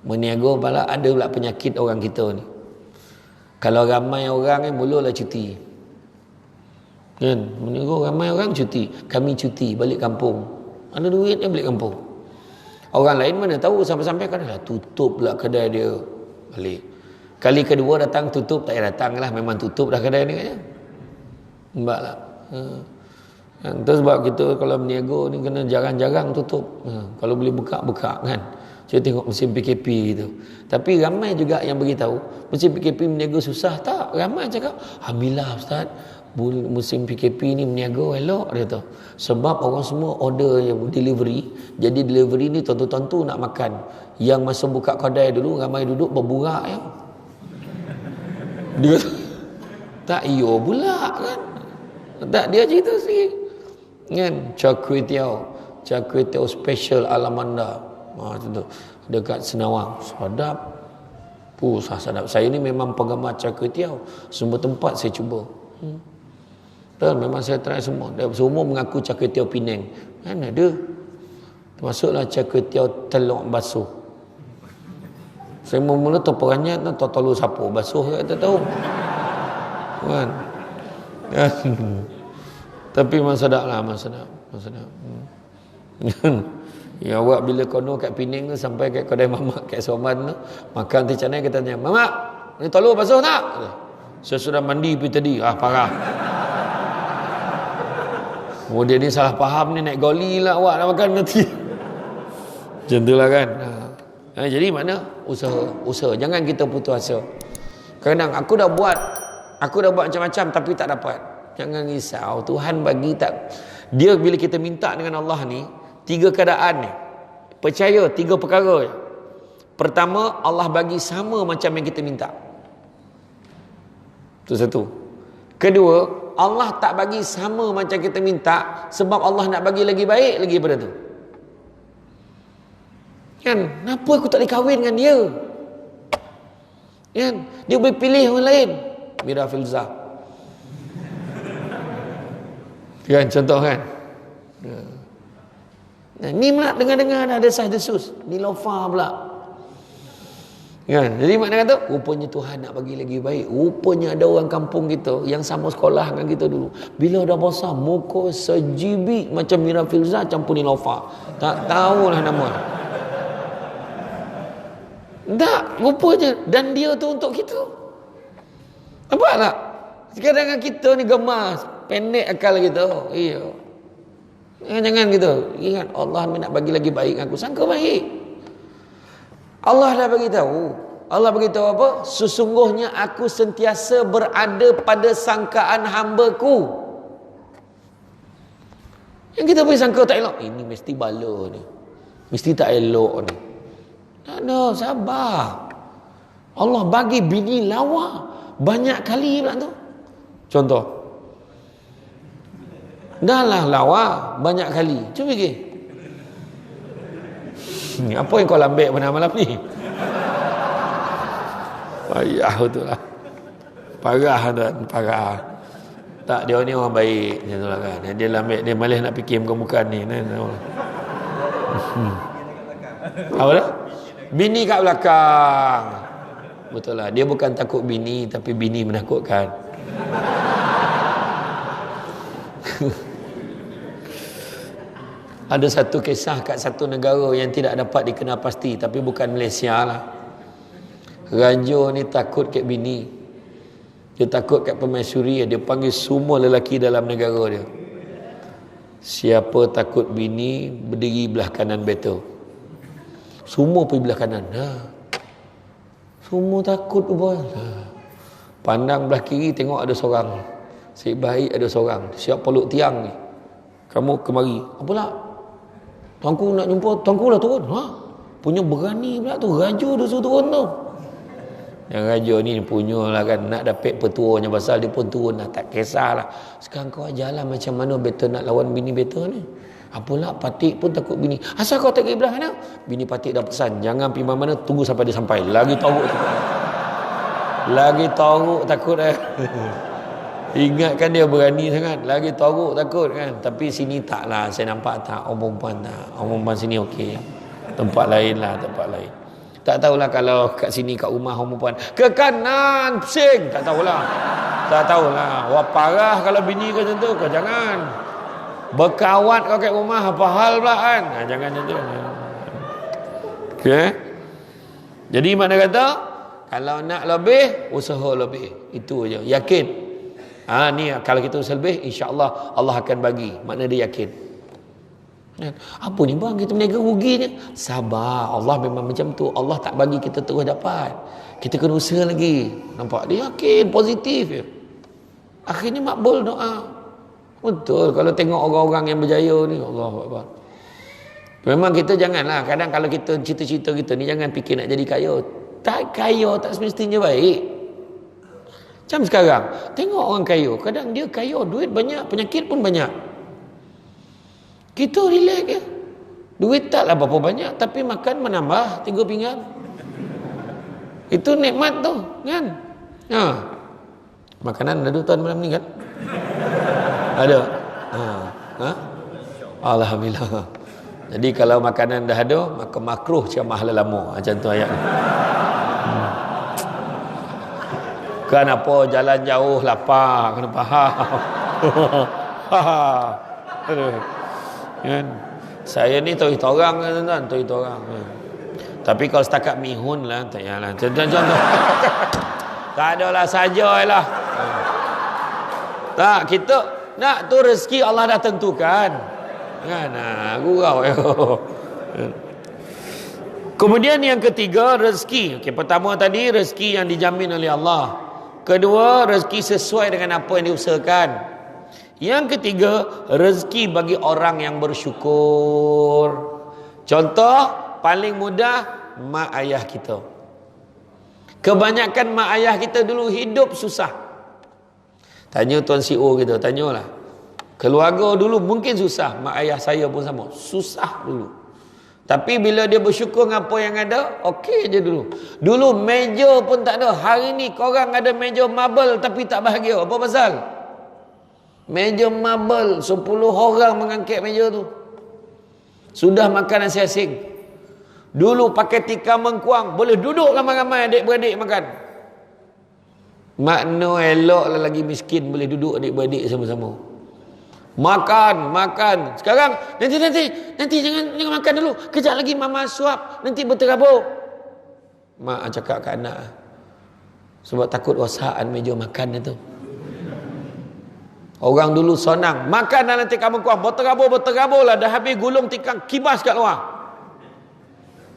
Meniaga pula ada pula penyakit orang kita ni. Kalau ramai orang ni mulalah cuti. Kan? Meniaga ramai orang cuti. Kami cuti balik kampung. Ada duit dia balik kampung. Orang lain mana tahu sampai-sampai kan dah tutup pula kedai dia balik. Kali kedua datang tutup, tak payah datang lah, memang tutup dah kedai ni kan. Nampak tak? Itu sebab kita kalau berniaga ni kena jarang-jarang tutup. Kalau boleh buka kan. Saya tengok musim PKP gitu. Tapi ramai juga yang beritahu musim PKP berniaga susah. Tak, ramai cakap alhamdulillah Ustaz, musim PKP ni berniaga elok dia tu. Sebab orang semua order yang delivery. Jadi delivery ni tentu-tentu nak makan. Yang masa buka kedai dulu ramai duduk berburak ya. Dia tak iyo pula kan. Tak, dia cerita sikit. Kan char kway teow special ala Manda. Itu dekat Senawang. Sedap. Sedap. Saya ni memang penggemar char kway teow. Semua tempat saya cuba. Dan memang saya try semua. Semua mengaku char kway teow Penang. Kan ada. Termasuklah char kway teow telur basuh. Saya mula-mula terperanjat telur sapu basuh tak tahu. Kan. Tapi memang sedap lah, memang sedap. Ya awak bila kono kat Penang tu sampai kat kedai mamak kat Soman tu, makan ti canai kita tanya, "Mamak, ni telur basuh tak?" Saya sudah mandi pergi tadi. Parah. Kemudian ni salah faham ni naik goli lah awak nak makan nanti. Macam tu lah kan. Jadi mana? Usaha. Jangan kita putus asa. Kadang aku dah buat macam-macam tapi tak dapat. Jangan risau. Tuhan bagi tak. Dia bila kita minta dengan Allah ni, 3 keadaan ni. Percaya 3 perkara. Pertama, Allah bagi sama macam yang kita minta. Itu satu. Kedua, Allah tak bagi sama macam kita minta, sebab Allah nak bagi lagi baik lagi daripada tu. Kan? Kenapa aku tak boleh kahwin dengan dia? Kan? Dia boleh pilih orang lain. Mira Filzah. Kan contoh kan? Ni pula dengar-dengar dah desas-desus. Nilofa pula. Kan? Jadi makna kata, rupanya Tuhan nak bagi lagi baik. Rupanya ada orang kampung kita yang sama sekolah dengan kita dulu. Bila dah besar, muka sejibik macam Mira Filzah campur Nilofa. Tak tahulah nama. Tak, rupanya. Dan dia tu untuk kita. Nampak tak? Sekarang kita ni gemas. Pendek akal kita. Iya. Jangan gitu. Ingat, Allah nak bagi lagi baik dengan aku. Sangka baik. Allah dah bagi tahu. Allah bagi tahu apa? Sesungguhnya aku sentiasa berada pada sangkaan hamba-Ku. Yang kita boleh sangka tak elok. Ini mesti bala ni. Mesti tak elok ni. Tak ada, sabar. Allah bagi bini lawa banyak kali pula tu. Contoh. Dah lah lawa banyak kali. Cuba fikir. Apa yang kau lambek pada malam ni? Payah betul lah. Parah tuan, parah. Tak, dia ni orang baik. Macam tu lah kan. Dia lambek, dia malah nak fikir bukan ni. Apa dah? Bini kat belakang. Betul lah. Dia bukan takut bini, tapi bini menakutkan. Ada satu kisah kat satu negara yang tidak dapat dikenal pasti, tapi bukan Malaysia lah. Raja ni takut kat bini. Dia takut kat permaisuri. Dia panggil semua lelaki dalam negara dia. Siapa takut bini, berdiri belah kanan betul. Semua pergi belah kanan. Semua takut boy. Pandang belah kiri, tengok ada seorang. Si baik ada seorang. Siap peluk tiang ni. Kamu kemari. Apalah? Tuanku nak jumpa, tuanku lah turun. Punya berani pula tu. Raja dia suruh turun tu. Yang raja ni punya lah kan. Nak dapat petuanya pasal dia pun turun lah. Tak kisahlah. Sekarang kau jalan macam mana betul nak lawan bini betul ni. Apalah, Patik pun takut bini. Asal kau tak pergi belah mana? Bini Patik dah pesan, jangan pergi mana, tunggu sampai dia sampai. Lagi teruk takut. Lagi teruk takut Ingatkan dia berani sangat. Lagi teruk takut kan. Tapi sini tak lah. Saya nampak tak. Orang perempuan tak. Orang perempuan sini okey. Tempat lain lah. Tempat lain. Tak tahulah kalau kat sini kat rumah orang perempuan. Ke kanan. Pusing. Tak tahulah. Tak tahulah. Wah parah kalau bini kau macam tu. Kau jangan. Berkawat kau kat rumah. Apa hal pula kan. Jangan macam tu. Okay. Jadi mana kata. Kalau nak lebih. Usaha lebih. Itu aja. Yakin. Ni kalau kita usaha lebih, insya-Allah Allah akan bagi. Makna dia yakin. Apa ni bang, kita berniaga rugi je. Sabar, Allah memang macam tu. Allah tak bagi kita terus dapat. Kita kena usaha lagi. Nampak? Dia yakin, positif je. Akhirnya makbul doa. Betul, kalau tengok orang-orang yang berjaya ni, Allahuakbar. Memang kita janganlah, kadang kalau kita cita-cita kita ni jangan fikir nak jadi kaya. Tak kaya tak semestinya baik. Macam sekarang, tengok orang kaya. Kadang dia kaya, duit banyak, penyakit pun banyak. Kita relax je. Duit taklah berapa banyak, tapi makan menambah 3 pinggan. Itu nikmat tu, kan? Makanan ada tuan malam ni kan? Ada? Alhamdulillah. Jadi kalau makanan dah ada, maka makruh ceramah lama. Macam tu ayat ni. Kan apa jalan jauh lapar kena faham. Kan? Saya ni toh orang tuan-tuan, toh orang. Tapi kalau setakat mihun lah tak payahlah. Contoh. Tak adalah sajalah. Tak, kita nak tu rezeki Allah dah tentukan. Kan? Gurau. Kemudian yang ketiga, rezeki. Okey, pertama tadi rezeki yang dijamin oleh Allah. Kedua, rezeki sesuai dengan apa yang diusahakan. Yang ketiga, rezeki bagi orang yang bersyukur. Contoh paling mudah, mak ayah kita. Kebanyakan mak ayah kita dulu hidup susah. Tanya Tuan CEO kita, tanyalah. Keluarga dulu mungkin susah, mak ayah saya pun sama. Susah dulu. Tapi bila dia bersyukur dengan apa yang ada, okey je dulu. Dulu meja pun tak ada. Hari ni korang ada meja marble tapi tak bahagia. Apa pasal? Meja marble, 10 orang mengangkat meja tu. Sudah makan nasi asing. Dulu pakai tikar mengkuang, boleh duduk ramai-ramai adik-beradik makan. Makna eloklah lagi miskin boleh duduk adik-beradik sama-sama. Makan. Sekarang nanti jangan makan dulu. Kejap lagi mama suap, nanti berterabur. Mak cakap kat anak, sebab takut rosaan meja makan itu. Orang dulu sonang, makan dalam tikar mengkuang, berterabur lah, dah habis gulung tikar, kibas kat luar.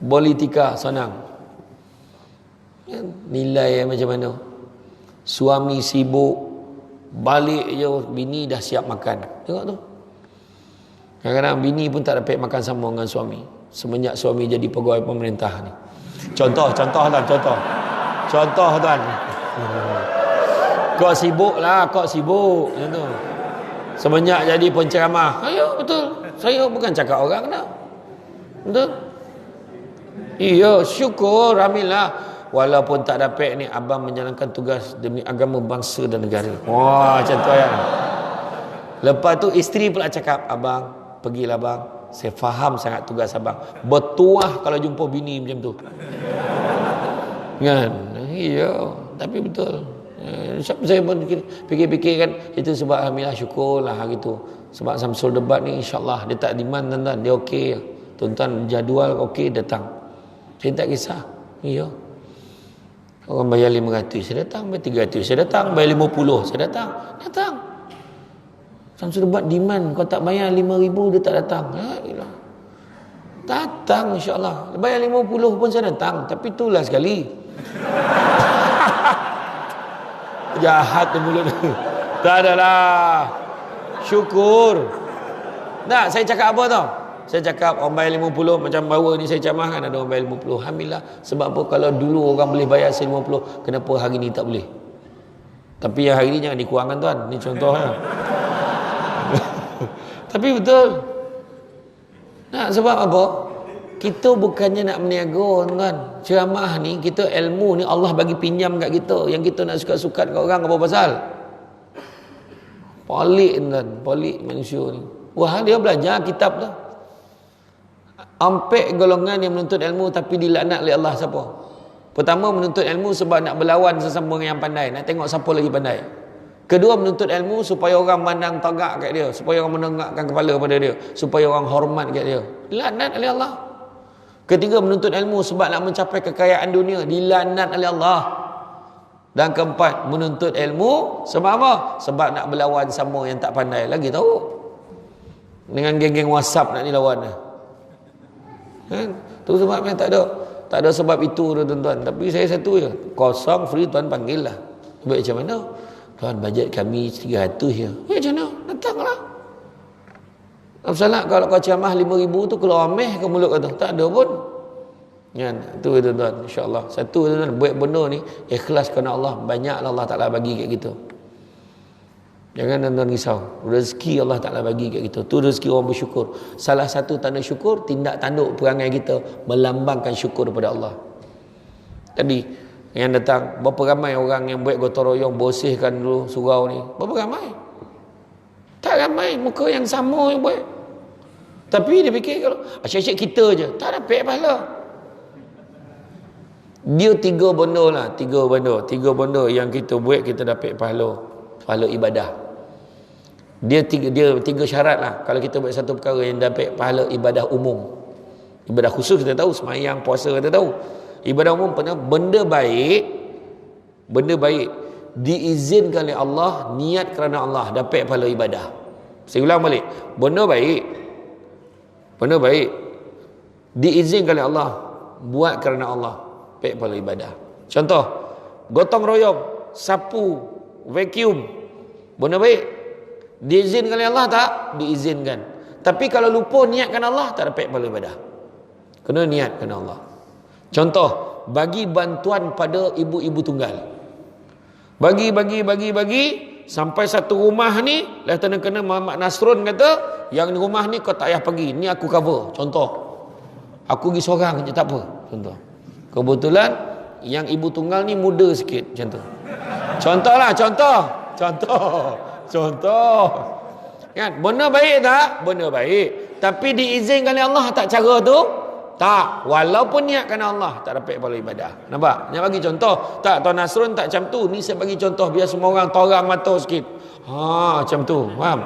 Boli tikar sonang. Nilai macam mana? Suami sibuk, balik je bini dah siap makan. Tengok tu. Kadang-kadang bini pun tak dapat makan sama dengan suami semenjak suami jadi pegawai pemerintah ni. Contoh tuan. Kau sibuk macam tu. Semenjak jadi penceramah. Ayo, betul. Saya bukan cakap orang dah. Betul? Iya, syukur, alhamdulillah. Walaupun tak dapat ni, abang menjalankan tugas demi agama bangsa dan negara. Wah, macam tu kan. Lepas tu isteri pula cakap, abang, pergilah bang. Saya faham sangat tugas abang. Bertuah kalau jumpa bini macam tu. Kan? Iya, tapi betul. Saya pun fikir-fikir kan, itu sebab alhamdulillah syukurlah hari tu. Sebab Samsul debat ni insya-Allah dia tak demand tuan-tuan, dia okey. Tuan-tuan jadual okey datang. Saya tak kisah. Iya. Orang bayar 500 saya datang, bayar 300 saya datang, bayar 50 saya datang. Samsul debat demand, kau tak bayar 5,000 dia tak datang. Ya, datang insya-Allah. Bayar 50 pun saya datang, tapi itulah sekali. Jahat tu mulut tu. Tak adalah. Syukur. Tak, saya cakap apa tau? Saya cakap orang bayar 50, macam baru ni saya camah kan ada orang bayar 50. Alhamdulillah. Sebab apa? Kalau dulu orang boleh bayar 50, kenapa hari ni tak boleh? Tapi yang hari ni jangan dikurangkan tuan. Ni contohnya. Tapi betul. Nah, sebab apa? Kita bukannya nak meniaga tuan. Ceramah ni, kita ilmu ni Allah bagi pinjam kat kita. Yang kita nak sukat-sukat kat orang apa pasal? Pelik tuan. Pelik manusia ni. Wah, dia belajar kitab tu. Ampek golongan yang menuntut ilmu tapi dilaknat oleh Allah siapa? Pertama, menuntut ilmu sebab nak berlawan sesama yang pandai, nak tengok siapa lagi pandai. Kedua, menuntut ilmu supaya orang mandang tagak kat dia, supaya orang menengakkan kepala pada dia, supaya orang hormat kat dia. Dilaknat oleh Allah. Ketiga, menuntut ilmu sebab nak mencapai kekayaan dunia, dilaknat oleh Allah. Dan keempat, menuntut ilmu sebab apa? Sebab nak berlawan sama yang tak pandai. Lagi tahu dengan geng-geng WhatsApp nak dilawan. Kan? Tu sebabnya tak ada sebab itu tuan-tuan. Tapi saya satu je, kosong free tuan panggil lah. Baik macam mana? Tuan, bajet kami 300 je. Macam mana? Datanglah. Salah kalau kau ceramah 5,000 tu keluar ameh ke mulut kata? Tak ada pun. Kan? Tu tuan-tuan, insya-Allah. Satu tuan-tuan, buat benda ni ikhlas kerana Allah, banyaklah Allah Taala bagi kat kita. Jangan tuan-tuan risau. Rezeki Allah Ta'ala bagi kat kita. Tu rezeki orang bersyukur. Salah satu tanda syukur, tindak tanduk perangai kita melambangkan syukur kepada Allah. Tadi yang datang, berapa ramai orang yang buat gotong royong bersihkan dulu surau ni? Berapa ramai? Tak ramai. Muka yang sama yang buat. Tapi dia fikir kalau asyik-asyik kita je, tak dapat pahala. Dia tiga benda yang kita buat kita dapat pahala ibadah. Dia tiga syarat lah. Kalau kita buat satu perkara yang dapat pahala ibadah umum, ibadah khusus kita tahu, semayang, puasa kita tahu. Ibadah umum benda baik diizinkan oleh Allah, niat kerana Allah, dapat pahala ibadah. Saya ulang balik, benda baik diizinkan oleh Allah, buat kerana Allah, dapat pahala ibadah. Contoh, gotong royong, sapu, vacuum, benda baik diizinkan oleh Allah tak? Diizinkan. Tapi kalau lupa niatkan Allah, tak dapat pahala ibadah. Kena niatkan Allah. Contoh, bagi bantuan pada ibu-ibu tunggal. Bagi sampai satu rumah ni, Lieutenant Colonel Muhammad Nasrun kata, yang rumah ni kau tak payah pergi, ni aku cover. Contoh, aku pergi seorang je tak apa. Contoh, kebetulan yang ibu tunggal ni muda sikit, macam tu. Contoh. Kan? Benda baik tak? Benda baik. Tapi diizinkan oleh Allah tak cara tu? Tak. Walaupun niatkan Allah, tak dapat pahala ibadah. Nampak? Nak bagi contoh. Tak, Tuan Nasrun tak macam tu. Ni saya bagi contoh biar semua orang torang mata sikit. Macam tu. Faham?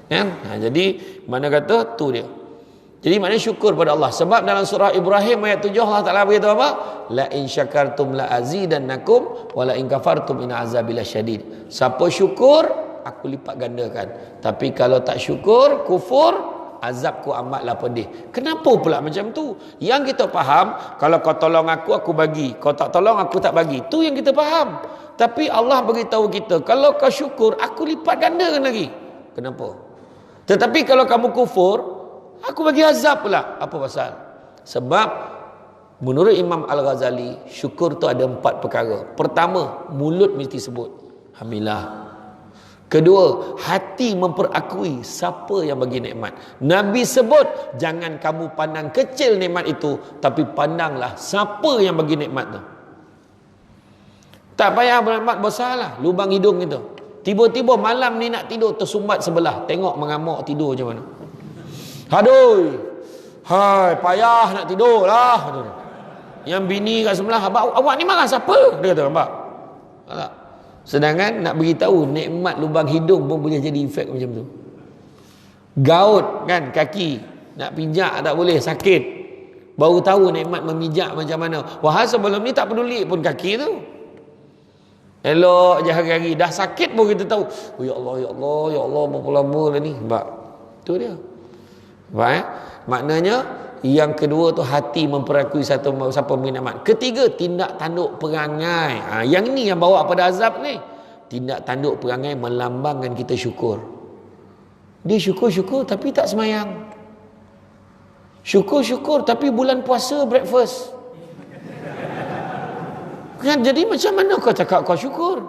Kan? Jadi, mana kata? Tu dia. Jadi maknanya syukur pada Allah. Sebab dalam surah Ibrahim ayat 7 Allah Ta'ala beritahu apa? La in syakartum la azidannakum wa la in kafartum in azabi lasyadid. Siapa syukur, aku lipat gandakan. Tapi kalau tak syukur, kufur, azabku amatlah pedih. Kenapa pula macam tu? Yang kita faham, kalau kau tolong aku bagi. Kau tak tolong, aku tak bagi. Tu yang kita faham. Tapi Allah beritahu kita, kalau kau syukur, aku lipat gandakan lagi. Kenapa? Tetapi kalau kamu kufur, aku bagi azab pula. Apa pasal? Sebab menurut Imam Al-Ghazali, syukur tu ada 4 perkara. Pertama, mulut mesti sebut alhamdulillah. Kedua, hati memperakui siapa yang bagi nikmat. Nabi sebut, jangan kamu pandang kecil nikmat itu, tapi pandanglah siapa yang bagi nikmat tu. Tak payah nikmat besar lah, lubang hidung itu. Tiba-tiba malam ni nak tidur, tersumbat sebelah. Tengok mengamuk tidur macam mana. Aduh, hai, payah nak tidur lah. Yang bini kat sebelah, awak ni marah siapa? Dia kata, nampak? Tak. Sedangkan nak beritahu nikmat lubang hidung pun boleh jadi efek macam tu. Gaut kan kaki, nak pijak tak boleh, sakit. Baru tahu nikmat memijak macam mana. Wah, sebelum ni tak peduli pun kaki tu. Elok je hari-hari, dah sakit pun kita tahu. Oh ya Allah, berapa lama dah ni. Nampak? Tu dia. Nampak Maknanya yang kedua tu hati memperakui siapa bagi nikmat. Ketiga, tindak tanduk perangai. Yang ni yang bawa pada azab ni. Tindak tanduk perangai melambangkan kita syukur. Dia syukur-syukur tapi tak semayang. Syukur-syukur tapi bulan puasa breakfast. Kan, jadi macam mana kau cakap kau syukur?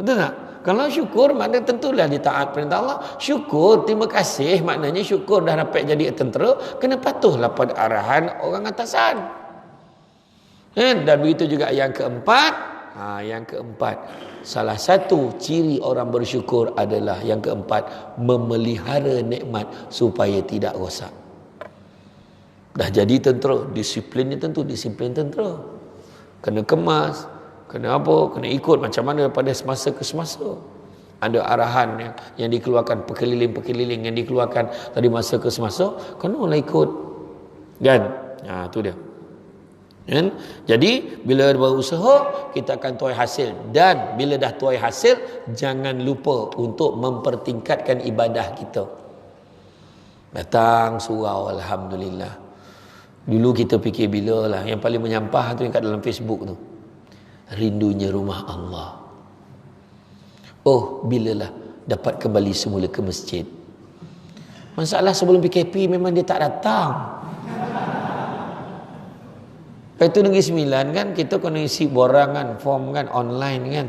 Betul tak? Kalau syukur maknanya tentulah dia taat perintah Allah. Syukur, terima kasih, maknanya syukur dah dapat jadi tentera, kena patuhlah pada arahan orang atasan. Dan begitu juga yang keempat. Yang keempat, salah satu ciri orang bersyukur adalah yang keempat, memelihara nikmat supaya tidak rosak. Dah jadi tentera, disiplinnya tentu disiplin tentera. Kena kemas, kena apa, kena ikut macam mana pada semasa ke semasa. Ada arahan yang dikeluarkan, perkeliling-perkeliling yang dikeluarkan dari masa ke semasa, kenalah ikut. Kan? Tu dia. Kan? Jadi bila berusaha, kita akan tuai hasil. Dan bila dah tuai hasil, jangan lupa untuk mempertingkatkan ibadah kita. Datang surau, alhamdulillah. Dulu kita fikir bila lah, yang paling menyampah tu yang kat dalam Facebook tu, rindunya rumah Allah. Oh, bilalah dapat kembali semula ke masjid. Masalah sebelum PKP memang dia tak datang. Lepas tu Negeri Sembilan kan, kita kena isi borang kan, form kan, online kan.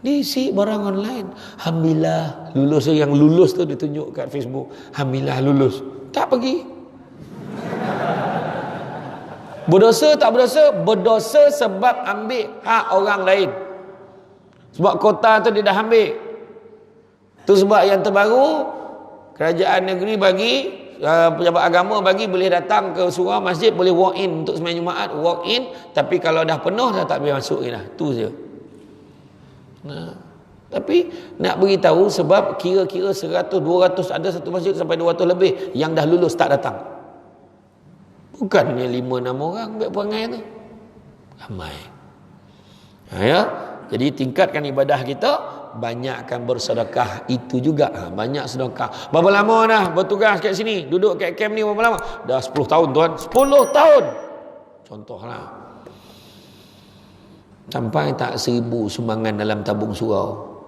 Diisi barang online. Alhamdulillah lulus. Yang lulus tu ditunjuk kat Facebook, alhamdulillah lulus. Tak pergi. Berdosa tak berdosa? Berdosa sebab ambil hak orang lain. Sebab kota tu dia dah ambil. Tu sebab yang terbaru, kerajaan negeri bagi, pejabat agama bagi, boleh datang ke surau masjid, boleh walk in untuk sembahyang Jumaat, walk in. Tapi kalau dah penuh dah tak boleh masuk lagi dah. Tu je. Tapi nak beritahu sebab kira-kira 100, 200, ada satu masjid sampai 200 lebih yang dah lulus tak datang. Bukannya 5-6 orang buat perangai tu. Ramai. Ya. Jadi tingkatkan ibadah kita, banyakkan bersedekah itu juga. Banyak sedekah. Berapa lama dah bertugas kat sini? Duduk kat camp ni berapa lama? Dah 10 tahun tuan. 10 tahun. Contohlah. Sampai tak 1000 sumbangan dalam tabung surau.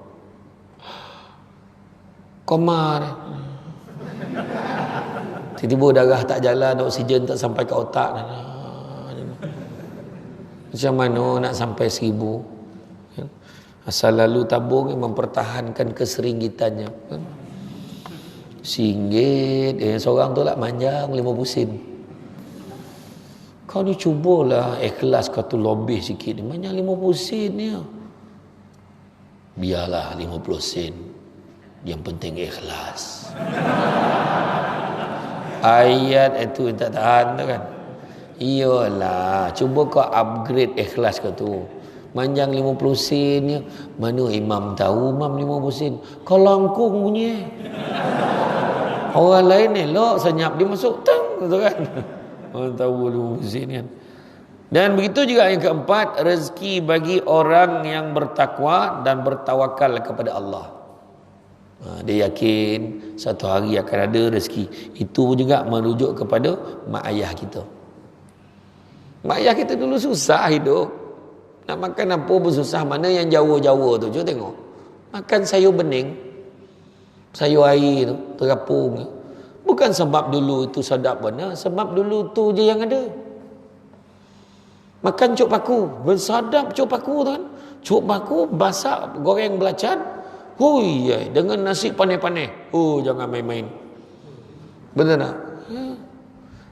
Komar. Tiba-tiba darah tak jalan, oksigen tak sampai ke otak. Macam mana nak sampai 1000? Asal lalu tabung yang mempertahankan keseringgitannya. Kan? RM1, seorang tu lah manjang 50 sen. Kau ni cubalah ikhlas, kau tu lebih sikit. Manjang 50 sen ni. Biarlah 50 sen. Yang penting ikhlas. Ayat itu tak tahan tu kan. Iyalah, cuba kau upgrade ikhlas kau tu. Manjang 50 sen ni. Mana imam tahu imam 50 sen. Kau langkung punya. Orang lain elok senyap dia masuk tang gitu kan. Orang tahu 50 sen kan. Dan begitu juga yang keempat, rezeki bagi orang yang bertakwa dan bertawakal kepada Allah. Dia yakin satu hari akan ada rezeki. Itu juga merujuk kepada mak ayah kita. Mak ayah kita dulu susah hidup. Nak makan apa pun susah. Mana yang Jawa-Jawa tu, cuba tengok. Makan sayur bening, sayur air tu, terapung. Bukan sebab dulu itu sedap benar, sebab dulu tu je yang ada. Makan cuk paku, bersadap cuk paku tu kan. Cuk paku masak goreng belacan. Hui, dengan nasi pandai-pandai. Oh, jangan main-main. Benar tak?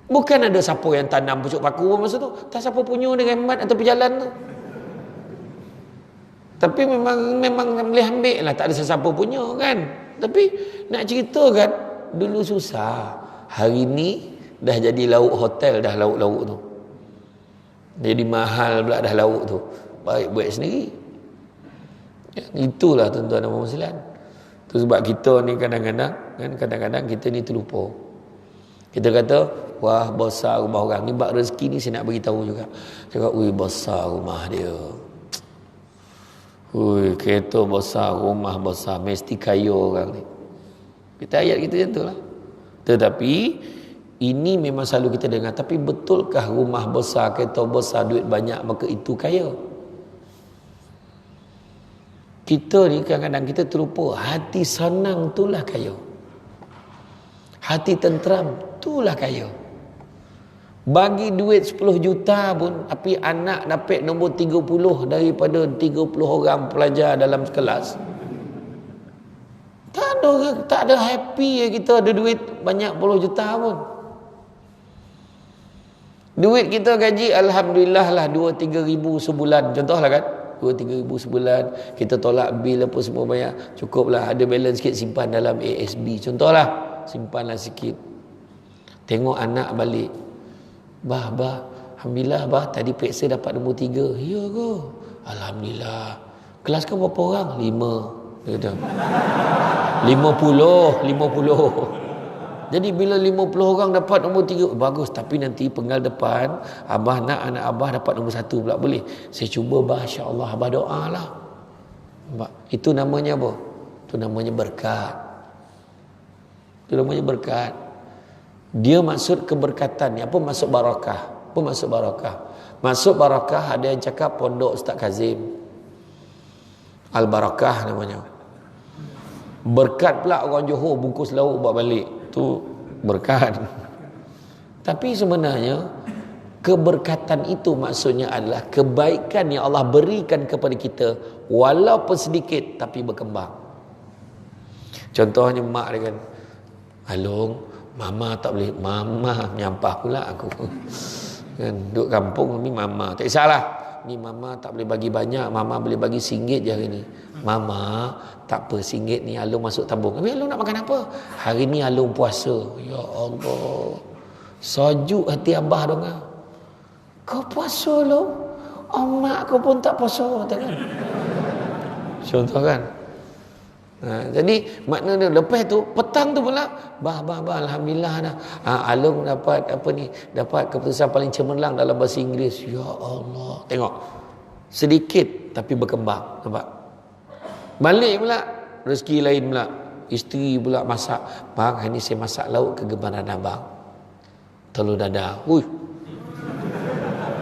Bukan ada siapa yang tanam pucuk paku masa tu. Tak siapa punya dengan mat atau berjalan tu. Tapi memang boleh ambil lah. Tak ada sesiapa punya kan. Tapi nak cerita kan, dulu susah. Hari ni dah jadi lauk hotel dah lauk-lauk tu. Jadi mahal pula dah lauk tu. Baik buat sendiri. Ya, itulah tuan-tuan dan puan sekalian. Tu sebab kita ni kadang-kadang kita ni terlupa. Kita kata, wah besar rumah orang ni, bab rezeki ni saya nak bagi tahu juga. Cakap, ui besar rumah dia. Ui kereta besar, rumah besar, mesti kaya orang ni. Kita ayat kita macam tu lah. Tetapi ini memang selalu kita dengar. Tapi betulkah rumah besar, kereta besar, duit banyak, maka itu kaya? Kita ni kadang-kadang kita terlupa. Hati senang itulah kaya. Hati tenteram itulah kaya. Bagi duit 10 juta pun, tapi anak dapat nombor 30 daripada 30 orang pelajar dalam kelas. Tak ada happy kita ada duit banyak puluh juta pun. Duit kita gaji alhamdulillah lah 2-3 ribu sebulan. Contohlah kan, 2-3 ribu sebulan. Kita tolak bil apa semua bayar. Cukup lah, ada balance sikit simpan dalam ASB. Contohlah, simpanlah sikit. Tengok anak balik. Bah, alhamdulillah bah, tadi periksa dapat nombor 3. Ya ke? Alhamdulillah. Kelas kau berapa orang? 5. Dia kata 50. Jadi bila 50 orang dapat nombor 3, bagus. Tapi nanti penggal depan, abah nak anak abah dapat nombor 1 pula, boleh? Saya cuba bah, insya-Allah abah doa lah. Itu namanya apa? Itu namanya berkat. Itu namanya berkat. Dia maksud keberkatan ni. Apa maksud barakah? Apa maksud barakah? Maksud barakah ada yang cakap pondok Ustaz Kazim. Al-Barakah namanya. Berkat pula orang Johor bungkus lauk bawa balik. Tu berkat. Tapi sebenarnya keberkatan itu maksudnya adalah kebaikan yang Allah berikan kepada kita walaupun sedikit tapi berkembang. Contohnya mak dia kan, Along, mama tak boleh, mama menyampah pula aku. Kan duduk kampung ni mama, tak kisahlah. Ni mama tak boleh bagi banyak, mama boleh bagi RM1 je hari ni. Mama, tak apa RM1 ni Along masuk tabung. Habis Along nak makan apa? Hari ni Along puasa. Ya Allah. Sejuk hati abah dong. Kau puasa Along? Mak kau pun tak puasa, tak kan? Contoh kan? Jadi maknanya lepas tu petang tu pula bah alhamdulillah dah Along dapat apa ni, dapat keputusan paling cemerlang dalam bahasa Inggeris. Ya Allah, tengok sedikit tapi berkembang, nampak? Balik pula rezeki lain pula, isteri pula masak, bang hari ni saya masak lauk kegemaran abang, telur dadah.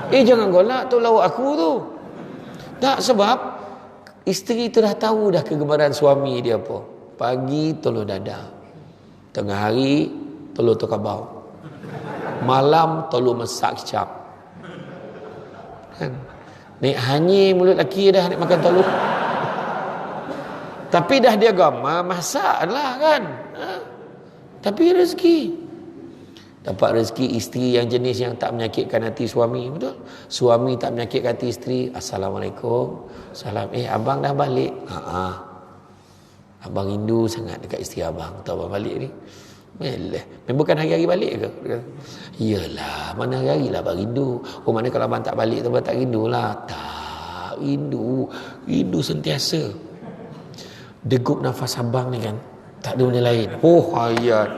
Jangan golak tu lauk aku tu. Tak, sebab isteri tu dah tahu dah kegemaran suami dia apa. Pagi telur dadah, tengah hari telur tukabau, malam telur masak kicap. Kan? Nek hanyir mulut laki dah nak makan telur. Tapi dah dia agama, masaklah kan. Tapi rezeki. Dapat rezeki isteri yang jenis yang tak menyakitkan hati suami, betul? Suami tak menyakitkan hati isteri. Assalamualaikum. Salam. Abang dah balik. Abang rindu sangat dekat isteri abang. Tahu abang balik ni? Bukan hari-hari balik ke? Iyalah, mana hari-hari lah abang rindu. Mana kalau abang tak balik tu abang tak rindu lah. Tak rindu. Rindu sentiasa. Degup nafas abang ni kan, tak ada benda lain. Hayat.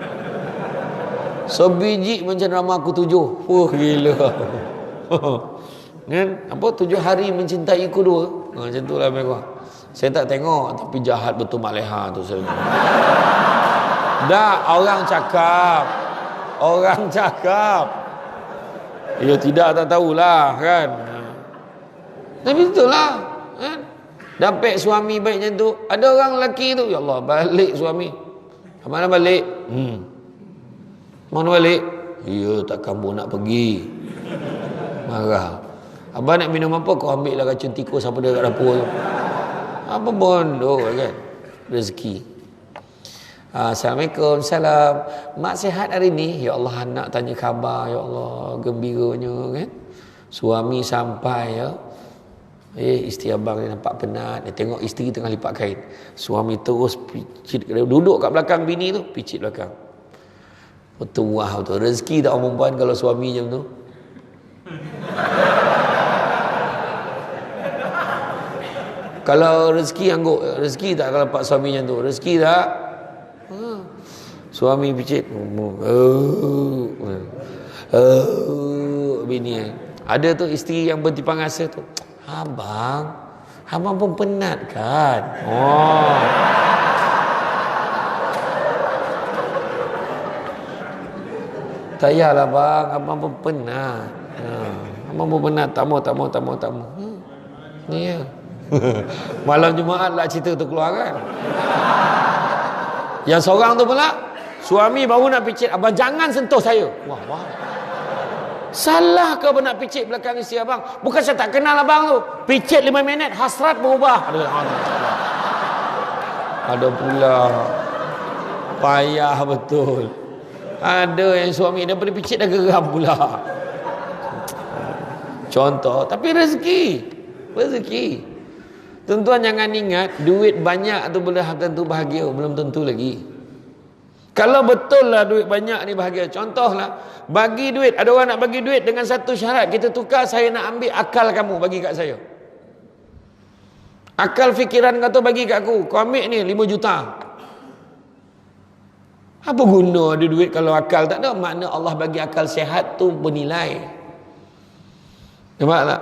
Sebiji mencenderama aku 7. Gila. Kan? 7 hari mencintai ku 2. Macam tu lah mereka. Saya tak tengok, tapi jahat betul Mak Leha tu. Dah, orang cakap. Ya tidak, tak tahulah kan. Tapi betul lah kan. Dapat suami baik macam tu. Ada orang lelaki tu, ya Allah, balik suami. Mana balik? Mana balik? Ya, takkan pun nak pergi. Marah. Abang nak minum apa? Kau ambil lah racun tikus apa dia kat dapur tu. Apa bodoh kan? Rezeki. Assalamualaikum. Salam. Mak sihat hari ni? Ya Allah, anak tanya khabar. Ya Allah, gembiranya kan. Suami sampai ya. Isteri abang ni nampak penat. Dia tengok isteri tengah lipat kain. Suami terus picit, duduk kat belakang bini tu, picit belakang. Betul, wah betul. Rezeki tak orang perempuan kalau suami macam tu. Kalau rezeki angguk, rezeki tak kalau dapat suami macam tu. Rezeki tak. Suami picit. Bini. Ada tu isteri yang bertimpang rasa tu. Abang pun penat kan? Tak payahlah bang, abang pun penat. Abang pun penat, tak mau. Ni ya. Malam Jumaat lah cerita tu keluar kan. Yang seorang tu pula, suami baru nak picit, abang jangan sentuh saya. Wah. Salah ke abang nak picit belakang isteri abang? Bukan saya tak kenal abang tu. Picit 5 minit, hasrat berubah. Ada pula. Payah betul. Ada yang suami daripada picit dah geram pula. Contoh. Tapi rezeki. Tuan-tuan jangan ingat duit banyak tu boleh tentu bahagia. Belum tentu lagi. Kalau betul lah duit banyak ni bahagia. Contohlah, bagi duit. Ada orang nak bagi duit dengan satu syarat. Kita tukar, saya nak ambil akal kamu bagi kat saya. Akal fikiran kau bagi kat aku. Kau ambil ni 5 juta. Apa guna ada duit kalau akal tak ada? Makna Allah bagi akal sihat tu bernilai. Nampak tak?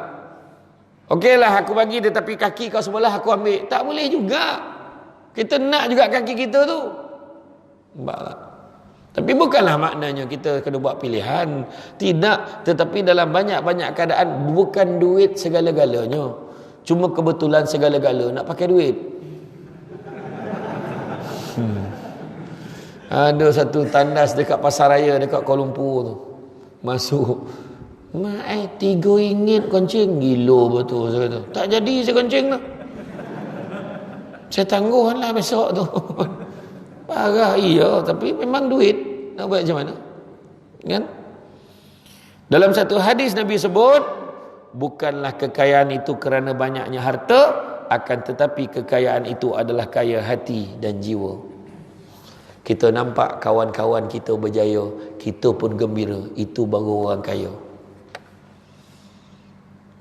Okeylah aku bagi dia, tapi kaki kau sebelah aku ambil. Tak boleh juga. Kita nak juga kaki kita tu. Nampak tak? Tapi bukanlah maknanya kita kena buat pilihan. Tidak. Tetapi dalam banyak-banyak keadaan, bukan duit segala-galanya. Cuma kebetulan segala-gala nak pakai duit. Ada satu tandas dekat pasaraya dekat Kuala Lumpur tu. Masuk. Mak 3 ringgit koncing. Gila betul saya kata. Tak jadi saya koncing tu. Saya tangguh lah besok tu. Parah iya, tapi memang duit. Nak buat macam mana? Kan? Dalam satu hadis Nabi sebut, bukanlah kekayaan itu kerana banyaknya harta, akan tetapi kekayaan itu adalah kaya hati dan jiwa. Kita nampak kawan-kawan kita berjaya, kita pun gembira. Itu baru orang kaya.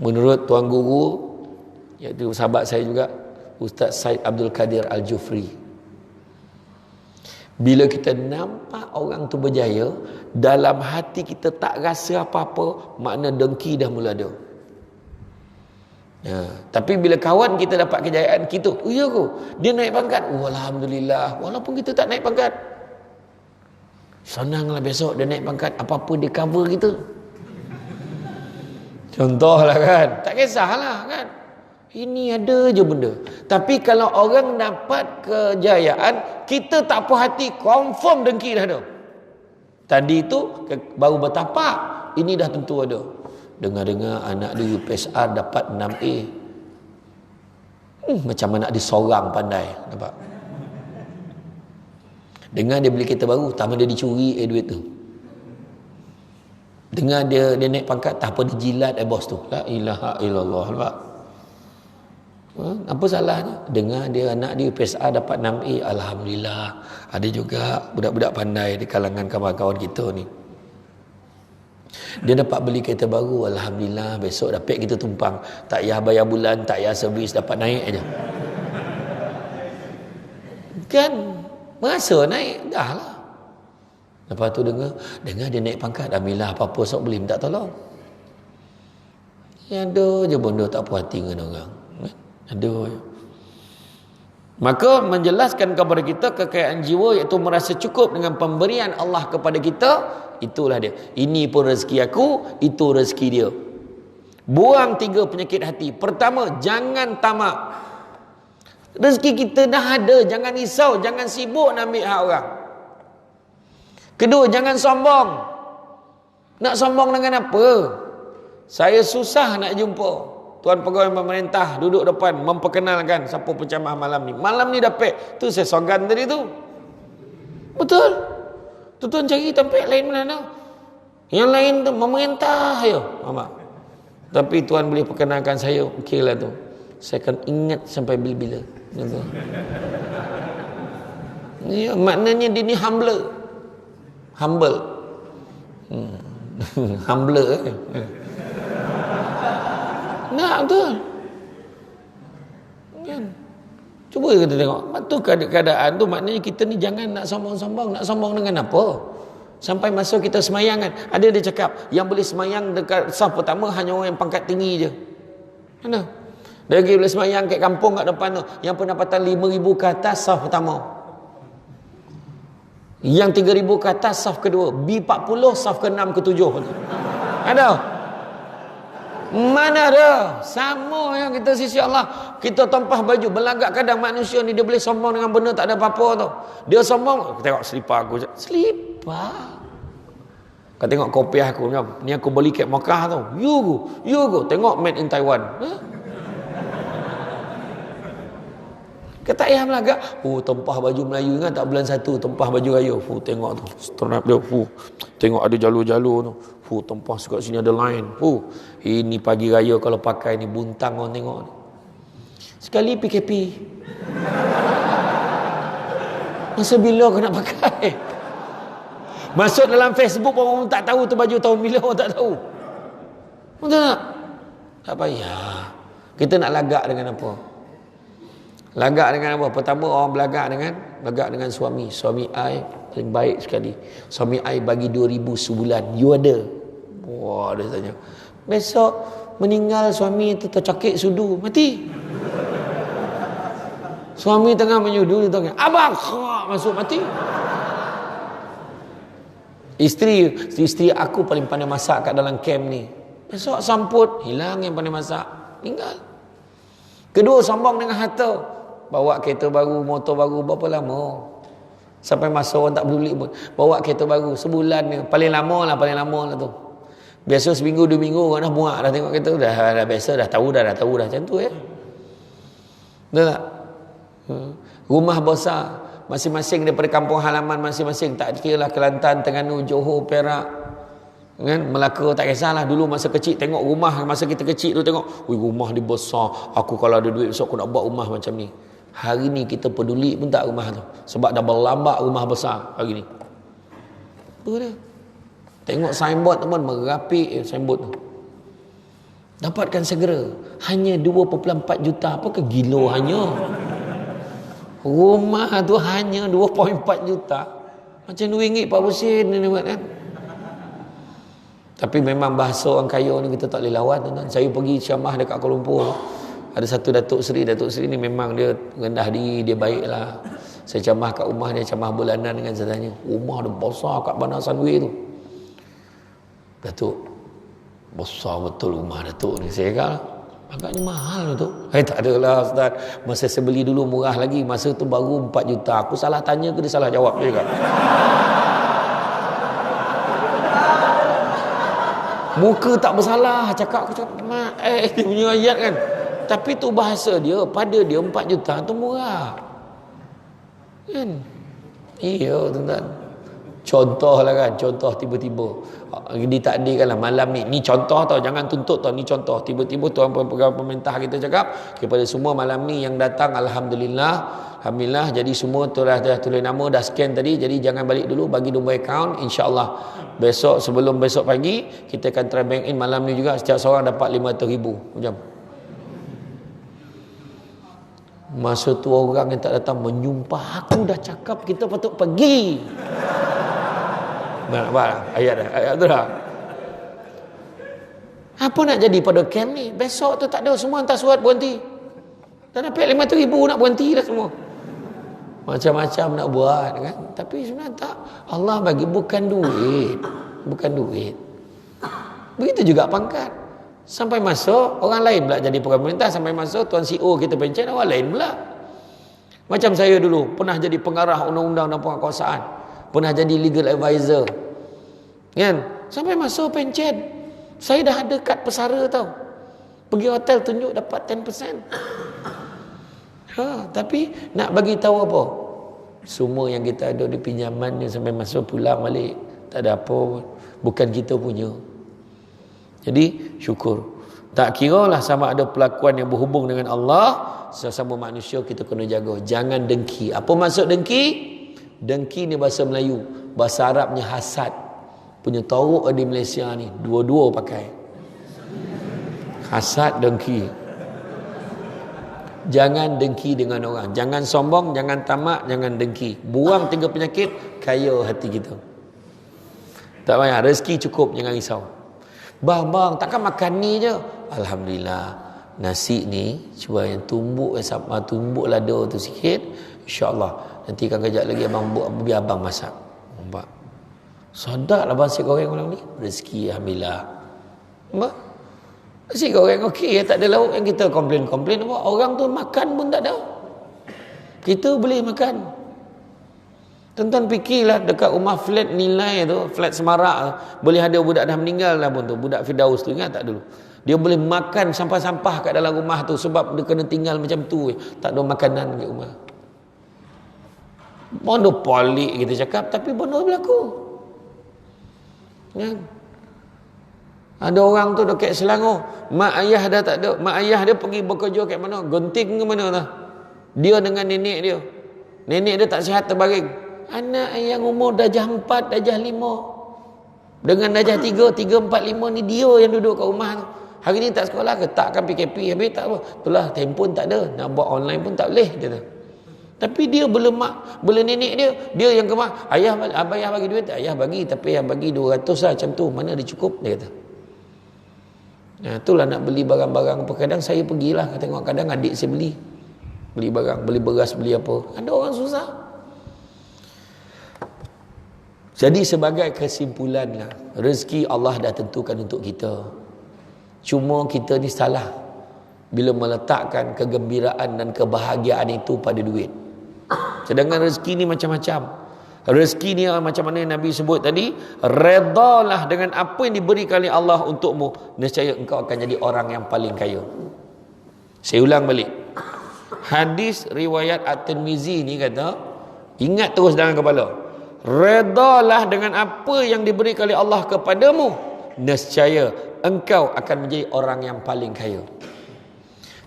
Menurut Tuan Guru, iaitu sahabat saya juga, Ustaz Said Abdul Kadir Al-Jufri, bila kita nampak orang tu berjaya, dalam hati kita tak rasa apa-apa, makna dengki dah mula ada. Tapi bila kawan kita dapat kejayaan, kita, iya ko, dia naik pangkat, alhamdulillah, walaupun kita tak naik pangkat, senanglah besok dia naik pangkat, apa-apa dia cover kita. Contohlah kan, tak kisahlah kan, ini ada je benda. Tapi kalau orang dapat kejayaan, kita tak puas hati, confirm dengki dah ada. Tadi tu baru bertapak, ini dah tentu ada. Dengar-dengar anak dia UPSR dapat 6A. Macam anak dia seorang pandai. Nampak? Dengar dia beli kereta baru, tak apa dia dicuri duit tu. Dengar dia naik pangkat, tak apa dia jilat bos tu. La ilaha illallah. Apa salahnya? Dengar dia anak dia PSA dapat 6A, alhamdulillah. Ada juga budak-budak pandai di kalangan kawan-kawan kita ni. Dia dapat beli kereta baru, alhamdulillah. Besok dapat kita tumpang, tak payah bayar bulan, tak payah servis, dapat naik aja. Kan merasa naik dah lah. Lepas tu dengar dia naik pangkat, alhamdulillah, apa-apa sok boleh minta tolong. Ya ada je benda tak puas hati dengan orang. Ada je. Maka menjelaskan kepada kita kekayaan jiwa, iaitu merasa cukup dengan pemberian Allah kepada kita. Itulah dia. Ini pun rezeki aku, itu rezeki dia. Buang 3 penyakit hati. Pertama, jangan tamak. Rezeki kita dah ada, jangan risau, jangan sibuk nak ambil hak orang. Kedua, jangan sombong. Nak sombong dengan apa? Saya susah nak jumpa tuan pegawai pemerintah duduk depan memperkenalkan siapa penceramah malam ni. Malam ni dapat. Tu saya sogan tadi tu. Betul. Tu tuan cari tempat lain mana? Yang lain tu memerintah ya. Mama. Tapi tuan boleh perkenalkan saya, okeylah tu. Saya akan ingat sampai bila-bila. Gitu. Ya, maknanya dia ni humble. Humble. Humble Nak betul. Kan? Cuba kita tengok. Tu keadaan tu maknanya kita ni jangan nak sombong-sombong. Nak sombong dengan apa? Sampai masa kita semayang kan. Ada dia cakap, yang boleh semayang dekat saf pertama hanya orang yang pangkat tinggi je. Mana? Dia pergi boleh semayang kat kampung kat depan tu. Yang pendapatan 5,000 ke atas saf pertama. Yang 3,000 ke atas saf kedua. B40 saf ke-6 ke-7. Ada? Mana ada? Sama yang kita sisi Allah. Kita tumpah baju, berlagak kadang manusia ni dia boleh sombong dengan benda tak ada apa-apa tau. Dia sombong, tengok selipar aku. Selipar? Kau tengok kopiah aku ni aku beli kat Makkah tau. You go. Tengok made in Taiwan. Kata ayah melagak, tumpah baju Melayu ingat tak bulan 1 tumpah baju raya. Tengok tu, strap dia. Tengok ada jalur-jalur tu. Tumpah sekat sini ada line. Ini pagi raya kalau pakai ni buntang orang tengok ni. Sekali PKP. Masa bila kau nak pakai? Masuk dalam Facebook orang tak tahu tu baju tahun bila, orang tak tahu. Betul tak? Tak payah. Kita nak lagak dengan apa? Lagak dengan apa? Pertama orang belagak dengan suami. Suami I paling baik sekali. Suami I bagi 2,000 sebulan. You ada? Wah, dia tanya. Besok meninggal suami itu tercakik sudu, mati. Suami tengah menyudu, dia tanya, abang masuk mati. Isteri aku paling pandai masak kat dalam camp ni. Besok samput, hilang yang pandai masak, meninggal. Kedua, sombong dengan harta. Bawa kereta baru, motor baru, berapa lama? Sampai masa orang tak peduli pun. Bawa kereta baru, sebulan ni. Paling lama lah tu. Biasa seminggu, 2 minggu orang dah muak dah tengok kereta. Dah biasa, dah tahu dah macam tu ya. Betul tak? Rumah besar. Masing-masing daripada kampung halaman masing-masing. Tak kira lah Kelantan, Terengganu, Johor, Perak. Kan? Melaka tak kisahlah. Dulu masa kecil tengok rumah. Masa kita kecil tu tengok, rumah dia besar. Aku kalau ada duit besok aku nak buat rumah macam ni. Hari ni kita peduli pun tak rumah tu. Sebab dah berlambak rumah besar hari ni. Apa dia? Tengok signboard tu pun merapik signboard tu. Dapatkan segera. Hanya 2.4 juta. Apakah gila hanya? Rumah tu hanya 2.4 juta. Macam RM2 40 sen ni buat kan? Tapi memang bahasa orang kaya ni kita tak boleh lawan tuan-tuan. Saya pergi ceramah dekat Kuala Lumpur. Ada satu Datuk Seri ni memang dia rendah diri, dia baiklah. Saya ceramah kat rumah dia, ceramah bulanan dengan saya tanya, rumah dia besar kat Bandar Sunway tu. Datuk, besar betul rumah Datuk ni. Saya kata, agaknya mahal tu. Tak adalah Ustaz. Masa saya beli dulu murah lagi. Masa tu baru 4 juta. Aku salah tanya ke dia salah jawab dia kan? Muka tak bersalah. Cakap dia punya ayat kan. Tapi tu bahasa dia. Pada dia 4 juta tu murah. Kan? Iya tuan-tuan. Contoh lah kan, contoh tiba-tiba ditakdirkan lah malam ni contoh tau, jangan tuntut tau, ni contoh. Tiba-tiba tuan pegawai pemerintah kita cakap kepada semua malam ni yang datang, Alhamdulillah, jadi semua dah tulis nama, dah scan tadi, jadi jangan balik dulu, bagi nombor akaun, insyaAllah besok, sebelum besok pagi kita akan try bank in malam ni juga, setiap seorang dapat 500,000 macam. Masa tu orang yang tak datang menyumpah, aku dah cakap kita patut pergi. Nampak ayat tu dah. Apa nak jadi pada camp ni? Besok tu tak ada, semua hantar surat berhenti. Dah dapat 500,000 nak berhenti dah semua. Macam-macam nak buat kan. Tapi sebenarnya tak. Allah bagi bukan duit. Bukan duit. Begitu juga pangkat. Sampai masuk, orang lain pula jadi pegawai pemerintah. Sampai masuk, tuan CEO kita pencet, orang lain pula. Macam saya dulu, pernah jadi pengarah undang-undang dan penguasaan. Pernah jadi legal advisor. Kan? Sampai masuk pencet. Saya dah ada kad pesara tau. Pergi hotel tunjuk dapat 10%. Tapi nak bagi tahu apa? Semua yang kita ada di pinjaman ni sampai masuk pulang balik. Tak ada apa. Bukan kita punya. Jadi syukur. Tak kira lah sama ada pelakuan yang berhubung dengan Allah, sesama manusia kita kena jaga. Jangan dengki. Apa maksud dengki? Dengki ni bahasa Melayu. Bahasa Arabnya hasad. Punya teruk di Malaysia ni. Dua-dua pakai. Hasad, dengki. Jangan dengki dengan orang. Jangan sombong, jangan tamak, jangan dengki. Buang 3 penyakit, kaya hati kita. Tak payah, rezeki cukup, jangan risau. Bang, takkan makan ni je. Alhamdulillah. Nasi ni, cuba yang tumbuk lada tu sikit. InsyaAllah. Nanti kan kejap lagi abang buat, biar abang masak. Nampak? Sedaplah nasi goreng malam ni. Rezeki, Alhamdulillah. Nampak? Nasi goreng okey, tak ada lauk. Yang kita komplain apa? Orang tu makan pun tak ada. Kita boleh makan. Tuan-tuan fikirlah dekat rumah flat nilai tu, flat semarak tu, boleh ada budak dah meninggal dah pun tu, budak Firdaus tu, ingat tak dulu? Dia boleh makan sampah-sampah kat dalam rumah tu sebab dia kena tinggal macam tu. Tak ada makanan kat rumah. Bodoh polik kita cakap, tapi bodoh berlaku. Kan? Ada orang tu dekat Selangor, mak ayah dah tak ada, mak ayah dia pergi bekerja kat mana? Genting ke mana lah. Dia dengan nenek dia. Nenek dia tak sihat terbaring. Anak yang umur darjah 4, darjah 5 dengan darjah 3, 4, 5 ni dia yang duduk kat rumah tu. Hari ni tak sekolah ke? Tak, kan PKP habis tak apa. Itulah handphone tak ada, nak buat online pun tak boleh dia tu. Tapi dia belum nenek dia yang kemah, abang bagi duit tak? Ayah bagi, tapi ayah bagi 200 lah macam tu. Mana dia cukup, dia kata. Nah, itulah nak beli barang-barang apa. Kadang saya pergilah, tengok kadang adik saya beli barang, beli beras, beli apa. Ada orang susah. Jadi sebagai kesimpulanlah, rezeki Allah dah tentukan untuk kita. Cuma kita ni salah bila meletakkan kegembiraan dan kebahagiaan itu pada duit. Sedangkan rezeki ni macam-macam. Rezeki ni macam mana Nabi sebut tadi, redalah dengan apa yang diberikan oleh Allah untukmu, nescaya engkau akan jadi orang yang paling kaya. Saya ulang balik. Hadis riwayat At-Tirmizi ni kata, ingat terus dalam kepala. Redalah dengan apa yang diberikan oleh Allah kepadamu, nescaya engkau akan menjadi orang yang paling kaya.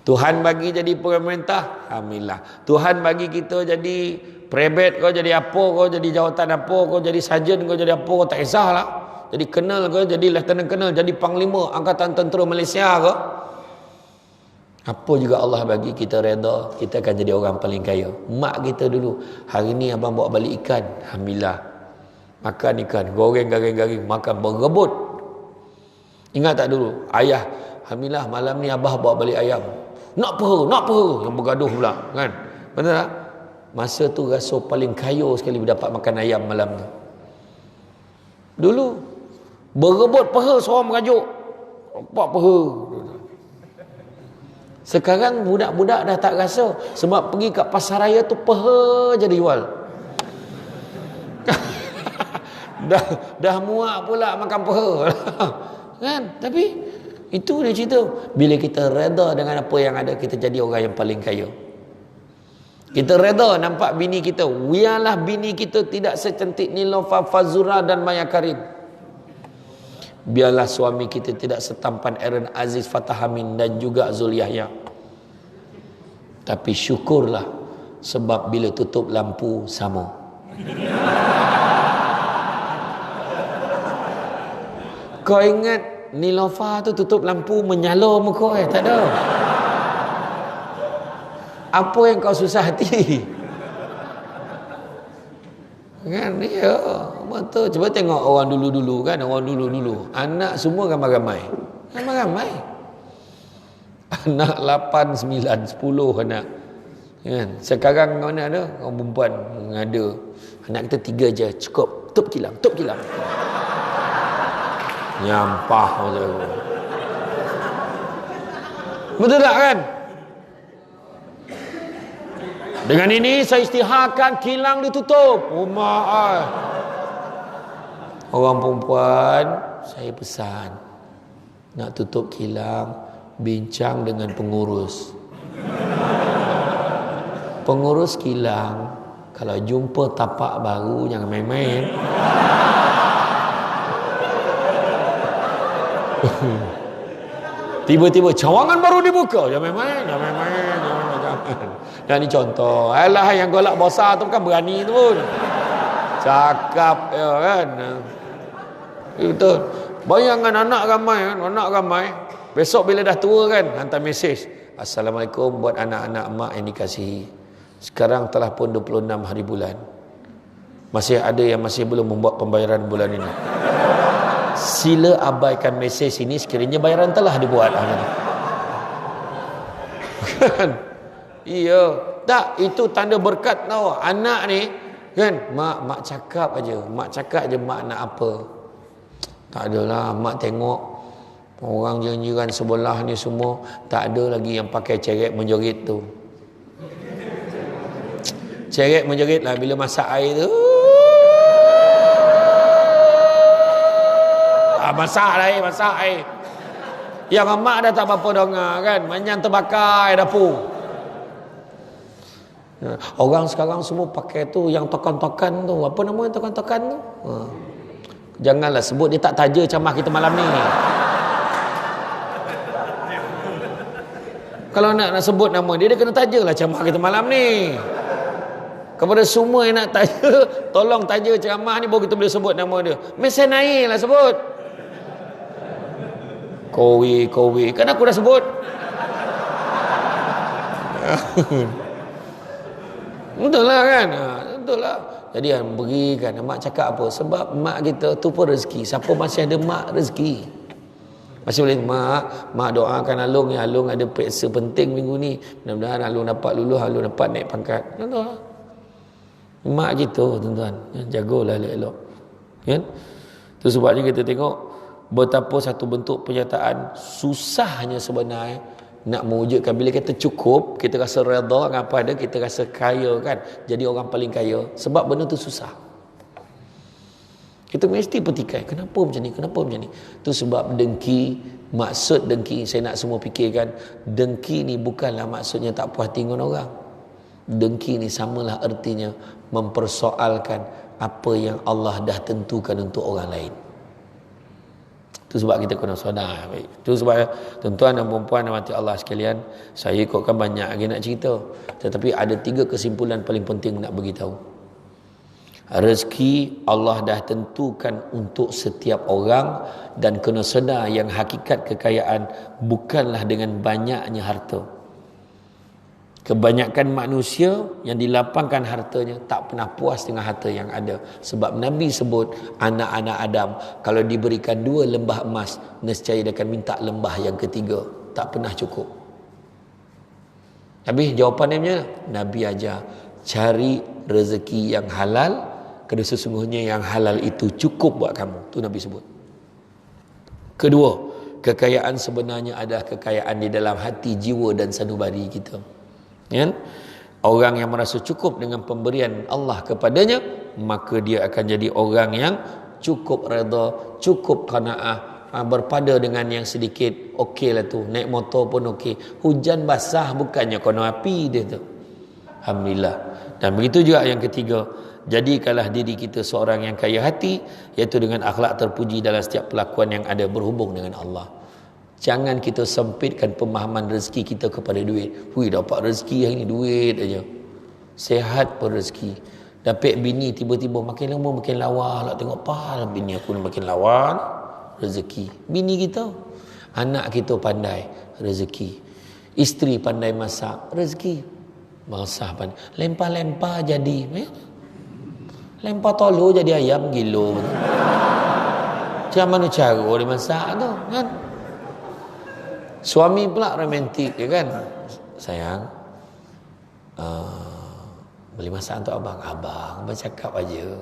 Tuhan bagi jadi pemerintah, alhamdulillah. Tuhan bagi kita jadi private, kau jadi apa, kau jadi jawatan apa, kau jadi sarjan, kau jadi apa, kau tak kisahlah. Jadi kenal kau, jadi lieutenant kenal, jadi panglima angkatan tentera Malaysia ke, apa juga Allah bagi kita reda, kita akan jadi orang paling kaya. Mak kita dulu, hari ni abang bawa balik ikan, alhamdulillah. Makan ikan, goreng garing-garing, makan berebut. Ingat tak dulu, ayah, alhamdulillah malam ni abah bawa balik ayam. Nak apa, yang bergaduh pula, kan? Betul tak? Masa tu rasa paling kaya sekali dapat makan ayam malam tu. Dulu berebut peha seorang merajuk. Apa peha? Sekarang budak-budak dah tak rasa sebab pergi kat pasar raya tu peha je dijual. dah muak pula makan peha. Kan? Tapi itu dia cerita. Bila kita reda dengan apa yang ada, kita jadi orang yang paling kaya. Kita reda nampak bini kita. Biarlah bini kita tidak secantik Nilofa, Fazura dan Maya Karim. Biarlah suami kita tidak setampan Aaron Aziz, Fatahamin dan juga Zul Yahya. Tapi syukurlah, sebab bila tutup lampu sama. Kau ingat Nilofa tu tutup lampu menyala muka tak ada. Apa yang kau susah hati? Kan ya, betul. Cuba tengok orang dulu-dulu kan, orang dulu-dulu. Anak semua ramai-ramai. Ramai-ramai. Anak 8, 9, 10 anak. Kan? Sekarang mana ada orang perempuan ada. Anak kita 3 je cukup. Tup kilang, tup kilang. Nyampah macam tu. Betul tak kan? Dengan ini saya isytiharkan kilang ditutup. Maaf. Orang perempuan saya pesan nak tutup kilang, bincang dengan pengurus. Pengurus kilang, kalau jumpa tapak baru jangan main-main. Tiba-tiba cawangan baru dibuka, jangan main-main, jangan main-main, jangan. Dan ni contoh. Alah, yang golak besar tu bukan berani tu pun. Cakap ya kan. Betul. Bayangkan anak ramai. Besok bila dah tua kan, hantar mesej. Assalamualaikum buat anak-anak mak yang dikasihi. Sekarang telah pun 26 hari bulan. Masih ada yang masih belum membuat pembayaran bulan ini. Sila abaikan mesej ini sekiranya bayaran telah dibuat. Kan? Iya, tak, itu tanda berkat tau. Anak ni kan, mak cakap aja, mak nak apa. Tak adalah, mak tengok orang jiran sebelah ni semua tak ada lagi yang pakai ceret menjerit tu. Ceret menjerit lah bila masak air tu. Masak air. Yang mak dah tak apa-apa dengar kan, manyan terbakar air dapur. Orang sekarang semua pakai tu yang tokan-tokan tu. Apa nama yang tokan-tokan tu? Janganlah sebut, dia tak taja camah kita malam ni. Kalau nak sebut nama dia, dia kena tajalah camah kita malam ni. Kepada semua yang nak taja, tolong taja ceramah ni baru kita boleh sebut nama dia. Mesin air lah sebut. Kowe. Kan aku dah sebut. Betul lah kan? Betul lah. Jadi berikan. Mak cakap apa? Sebab mak kita tu pun rezeki. Siapa masih ada mak, rezeki. Masih boleh, mak doakan Alung ya. Alung ada peksa penting minggu ni. Mudah-mudahan Alung dapat lulus, Alung dapat naik pangkat. Betul lah. Mak kita tuan-tuan. Jagalah elok-elok. Kan? Itu sebabnya kita tengok betapa satu bentuk penyataan susahnya sebenarnya nak mewujudkan. Bila kita cukup, kita rasa redha dengan apa ada, kita rasa kaya kan, jadi orang paling kaya. Sebab benda tu susah. Kita mesti petikai, kenapa macam ni. Tu sebab dengki. Maksud dengki, saya nak semua fikirkan, dengki ni bukanlah maksudnya tak puas hati dengan orang. Dengki ni samalah artinya mempersoalkan apa yang Allah dah tentukan untuk orang lain. Itu sebab kita kena sedar. Itu sebab tuan-tuan dan puan-puan dan mati Allah sekalian, saya ikutkan banyak lagi nak cerita, tetapi ada 3 kesimpulan paling penting nak beritahu. Rezeki Allah dah tentukan untuk setiap orang, dan kena sedar yang hakikat kekayaan bukanlah dengan banyaknya harta. Kebanyakan manusia yang dilapangkan hartanya tak pernah puas dengan harta yang ada. Sebab Nabi sebut anak-anak Adam kalau diberikan 2 lembah emas, nescaya dia akan minta lembah yang ketiga. Tak pernah cukup. Habis jawapan dia, Nabi ajar cari rezeki yang halal, kerana sesungguhnya yang halal itu cukup buat kamu. Tu Nabi sebut. Kedua, kekayaan sebenarnya adalah kekayaan di dalam hati, jiwa dan sanubari kita. Kan? Orang yang merasa cukup dengan pemberian Allah kepadanya, maka dia akan jadi orang yang cukup redha, cukup qanaah, berpada dengan yang sedikit. Okey lah tu, naik motor pun okey. Hujan basah bukannya kono api dia tu. Alhamdulillah. Dan begitu juga yang ketiga, jadikanlah diri kita seorang yang kaya hati, iaitu dengan akhlak terpuji dalam setiap perlakuan yang ada berhubung dengan Allah. Jangan kita sempitkan pemahaman rezeki kita kepada duit. Hui, dapat rezeki hari ni duit aja. Sehat pun rezeki. Dapat bini tiba-tiba makin lama makin lawa lah, tengok pal bini aku ni makin lawa, rezeki. Bini kita, anak kita pandai, rezeki. Isteri pandai masak, rezeki. Masak pandai. Lempar-lempar jadi, lempar telur jadi ayam gilo. Macam mana cara dia masak tu kan? Suami pula romantik ya kan? Sayang, boleh masak untuk abang? Abang bercakap aja,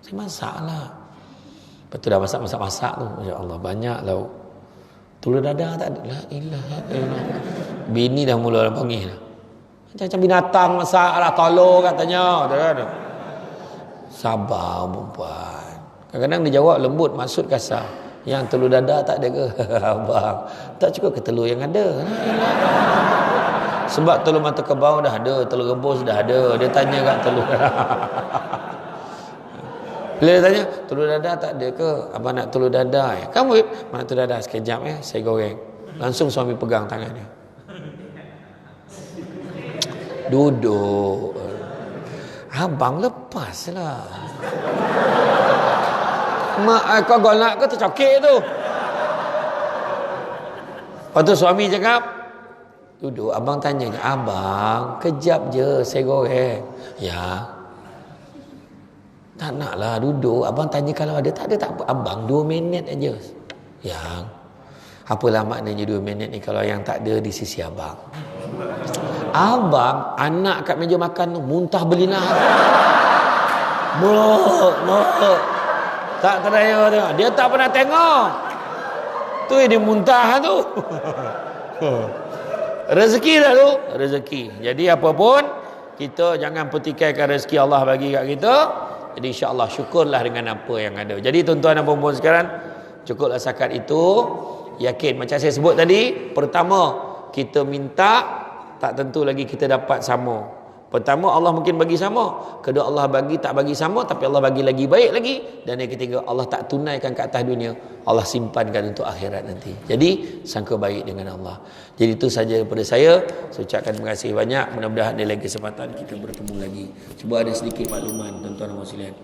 saya masak lah. Lepas tu dah masak tu, Masya Allah banyak lauk. Telur dadah tak ada. La ilaha illallah. Bini dah mula panggil dah. Macam binatang masak lah telur katanya. Sabar perempuan. Kadang-kadang dia jawab lembut, maksud kasar. Yang telur dadah tak ada ke? Abang, tak cukup ke telur yang ada? Sebab telur mata kebau dah ada, telur rebus dah ada. Dia tanya kat telur. Bila dia tanya, telur dadah tak ada ke? Abang nak telur dadah ya? Kamu mana telur dadah? Sekejap ya, saya goreng. Langsung suami pegang tangannya. Duduk. Abang lepaslah. Mak kau golak ke tercokek tu? Lepas tu suami cakap, duduk. Abang tanya, abang kejap je saya goreng. Ya. Tak naklah duduk. Abang tanya kalau ada, tak ada tak apa. Abang 2 minit aja. Yang apalah maknanya 2 minit ni kalau yang tak ada di sisi abang. Abang anak kat meja makan tu muntah berlinah. Mak. Tak terdaya tengok. Dia tak pernah tengok. Tu dia muntah tu. Rezeki dah tu. Rezeki. Jadi apa pun, kita jangan petikaikan rezeki Allah bagi kat kita. Jadi insya-Allah syukurlah dengan apa yang ada. Jadi tuan-tuan dan puan-puan sekalian, cukuplah setakat itu. Yakin macam saya sebut tadi, pertama kita minta, tak tentu lagi kita dapat sama. Pertama Allah mungkin bagi sama, kedua Allah bagi tak bagi sama, tapi Allah bagi lagi baik lagi, dan yang ketiga Allah tak tunaikan ke atas dunia, Allah simpankan untuk akhirat nanti. Jadi sangka baik dengan Allah. Jadi itu saja daripada saya. Saya ucapkan terima kasih banyak. Mudah-mudahan ada lagi kesempatan kita bertemu lagi. Cuba ada sedikit makluman tuan-tuan dan puan sekalian.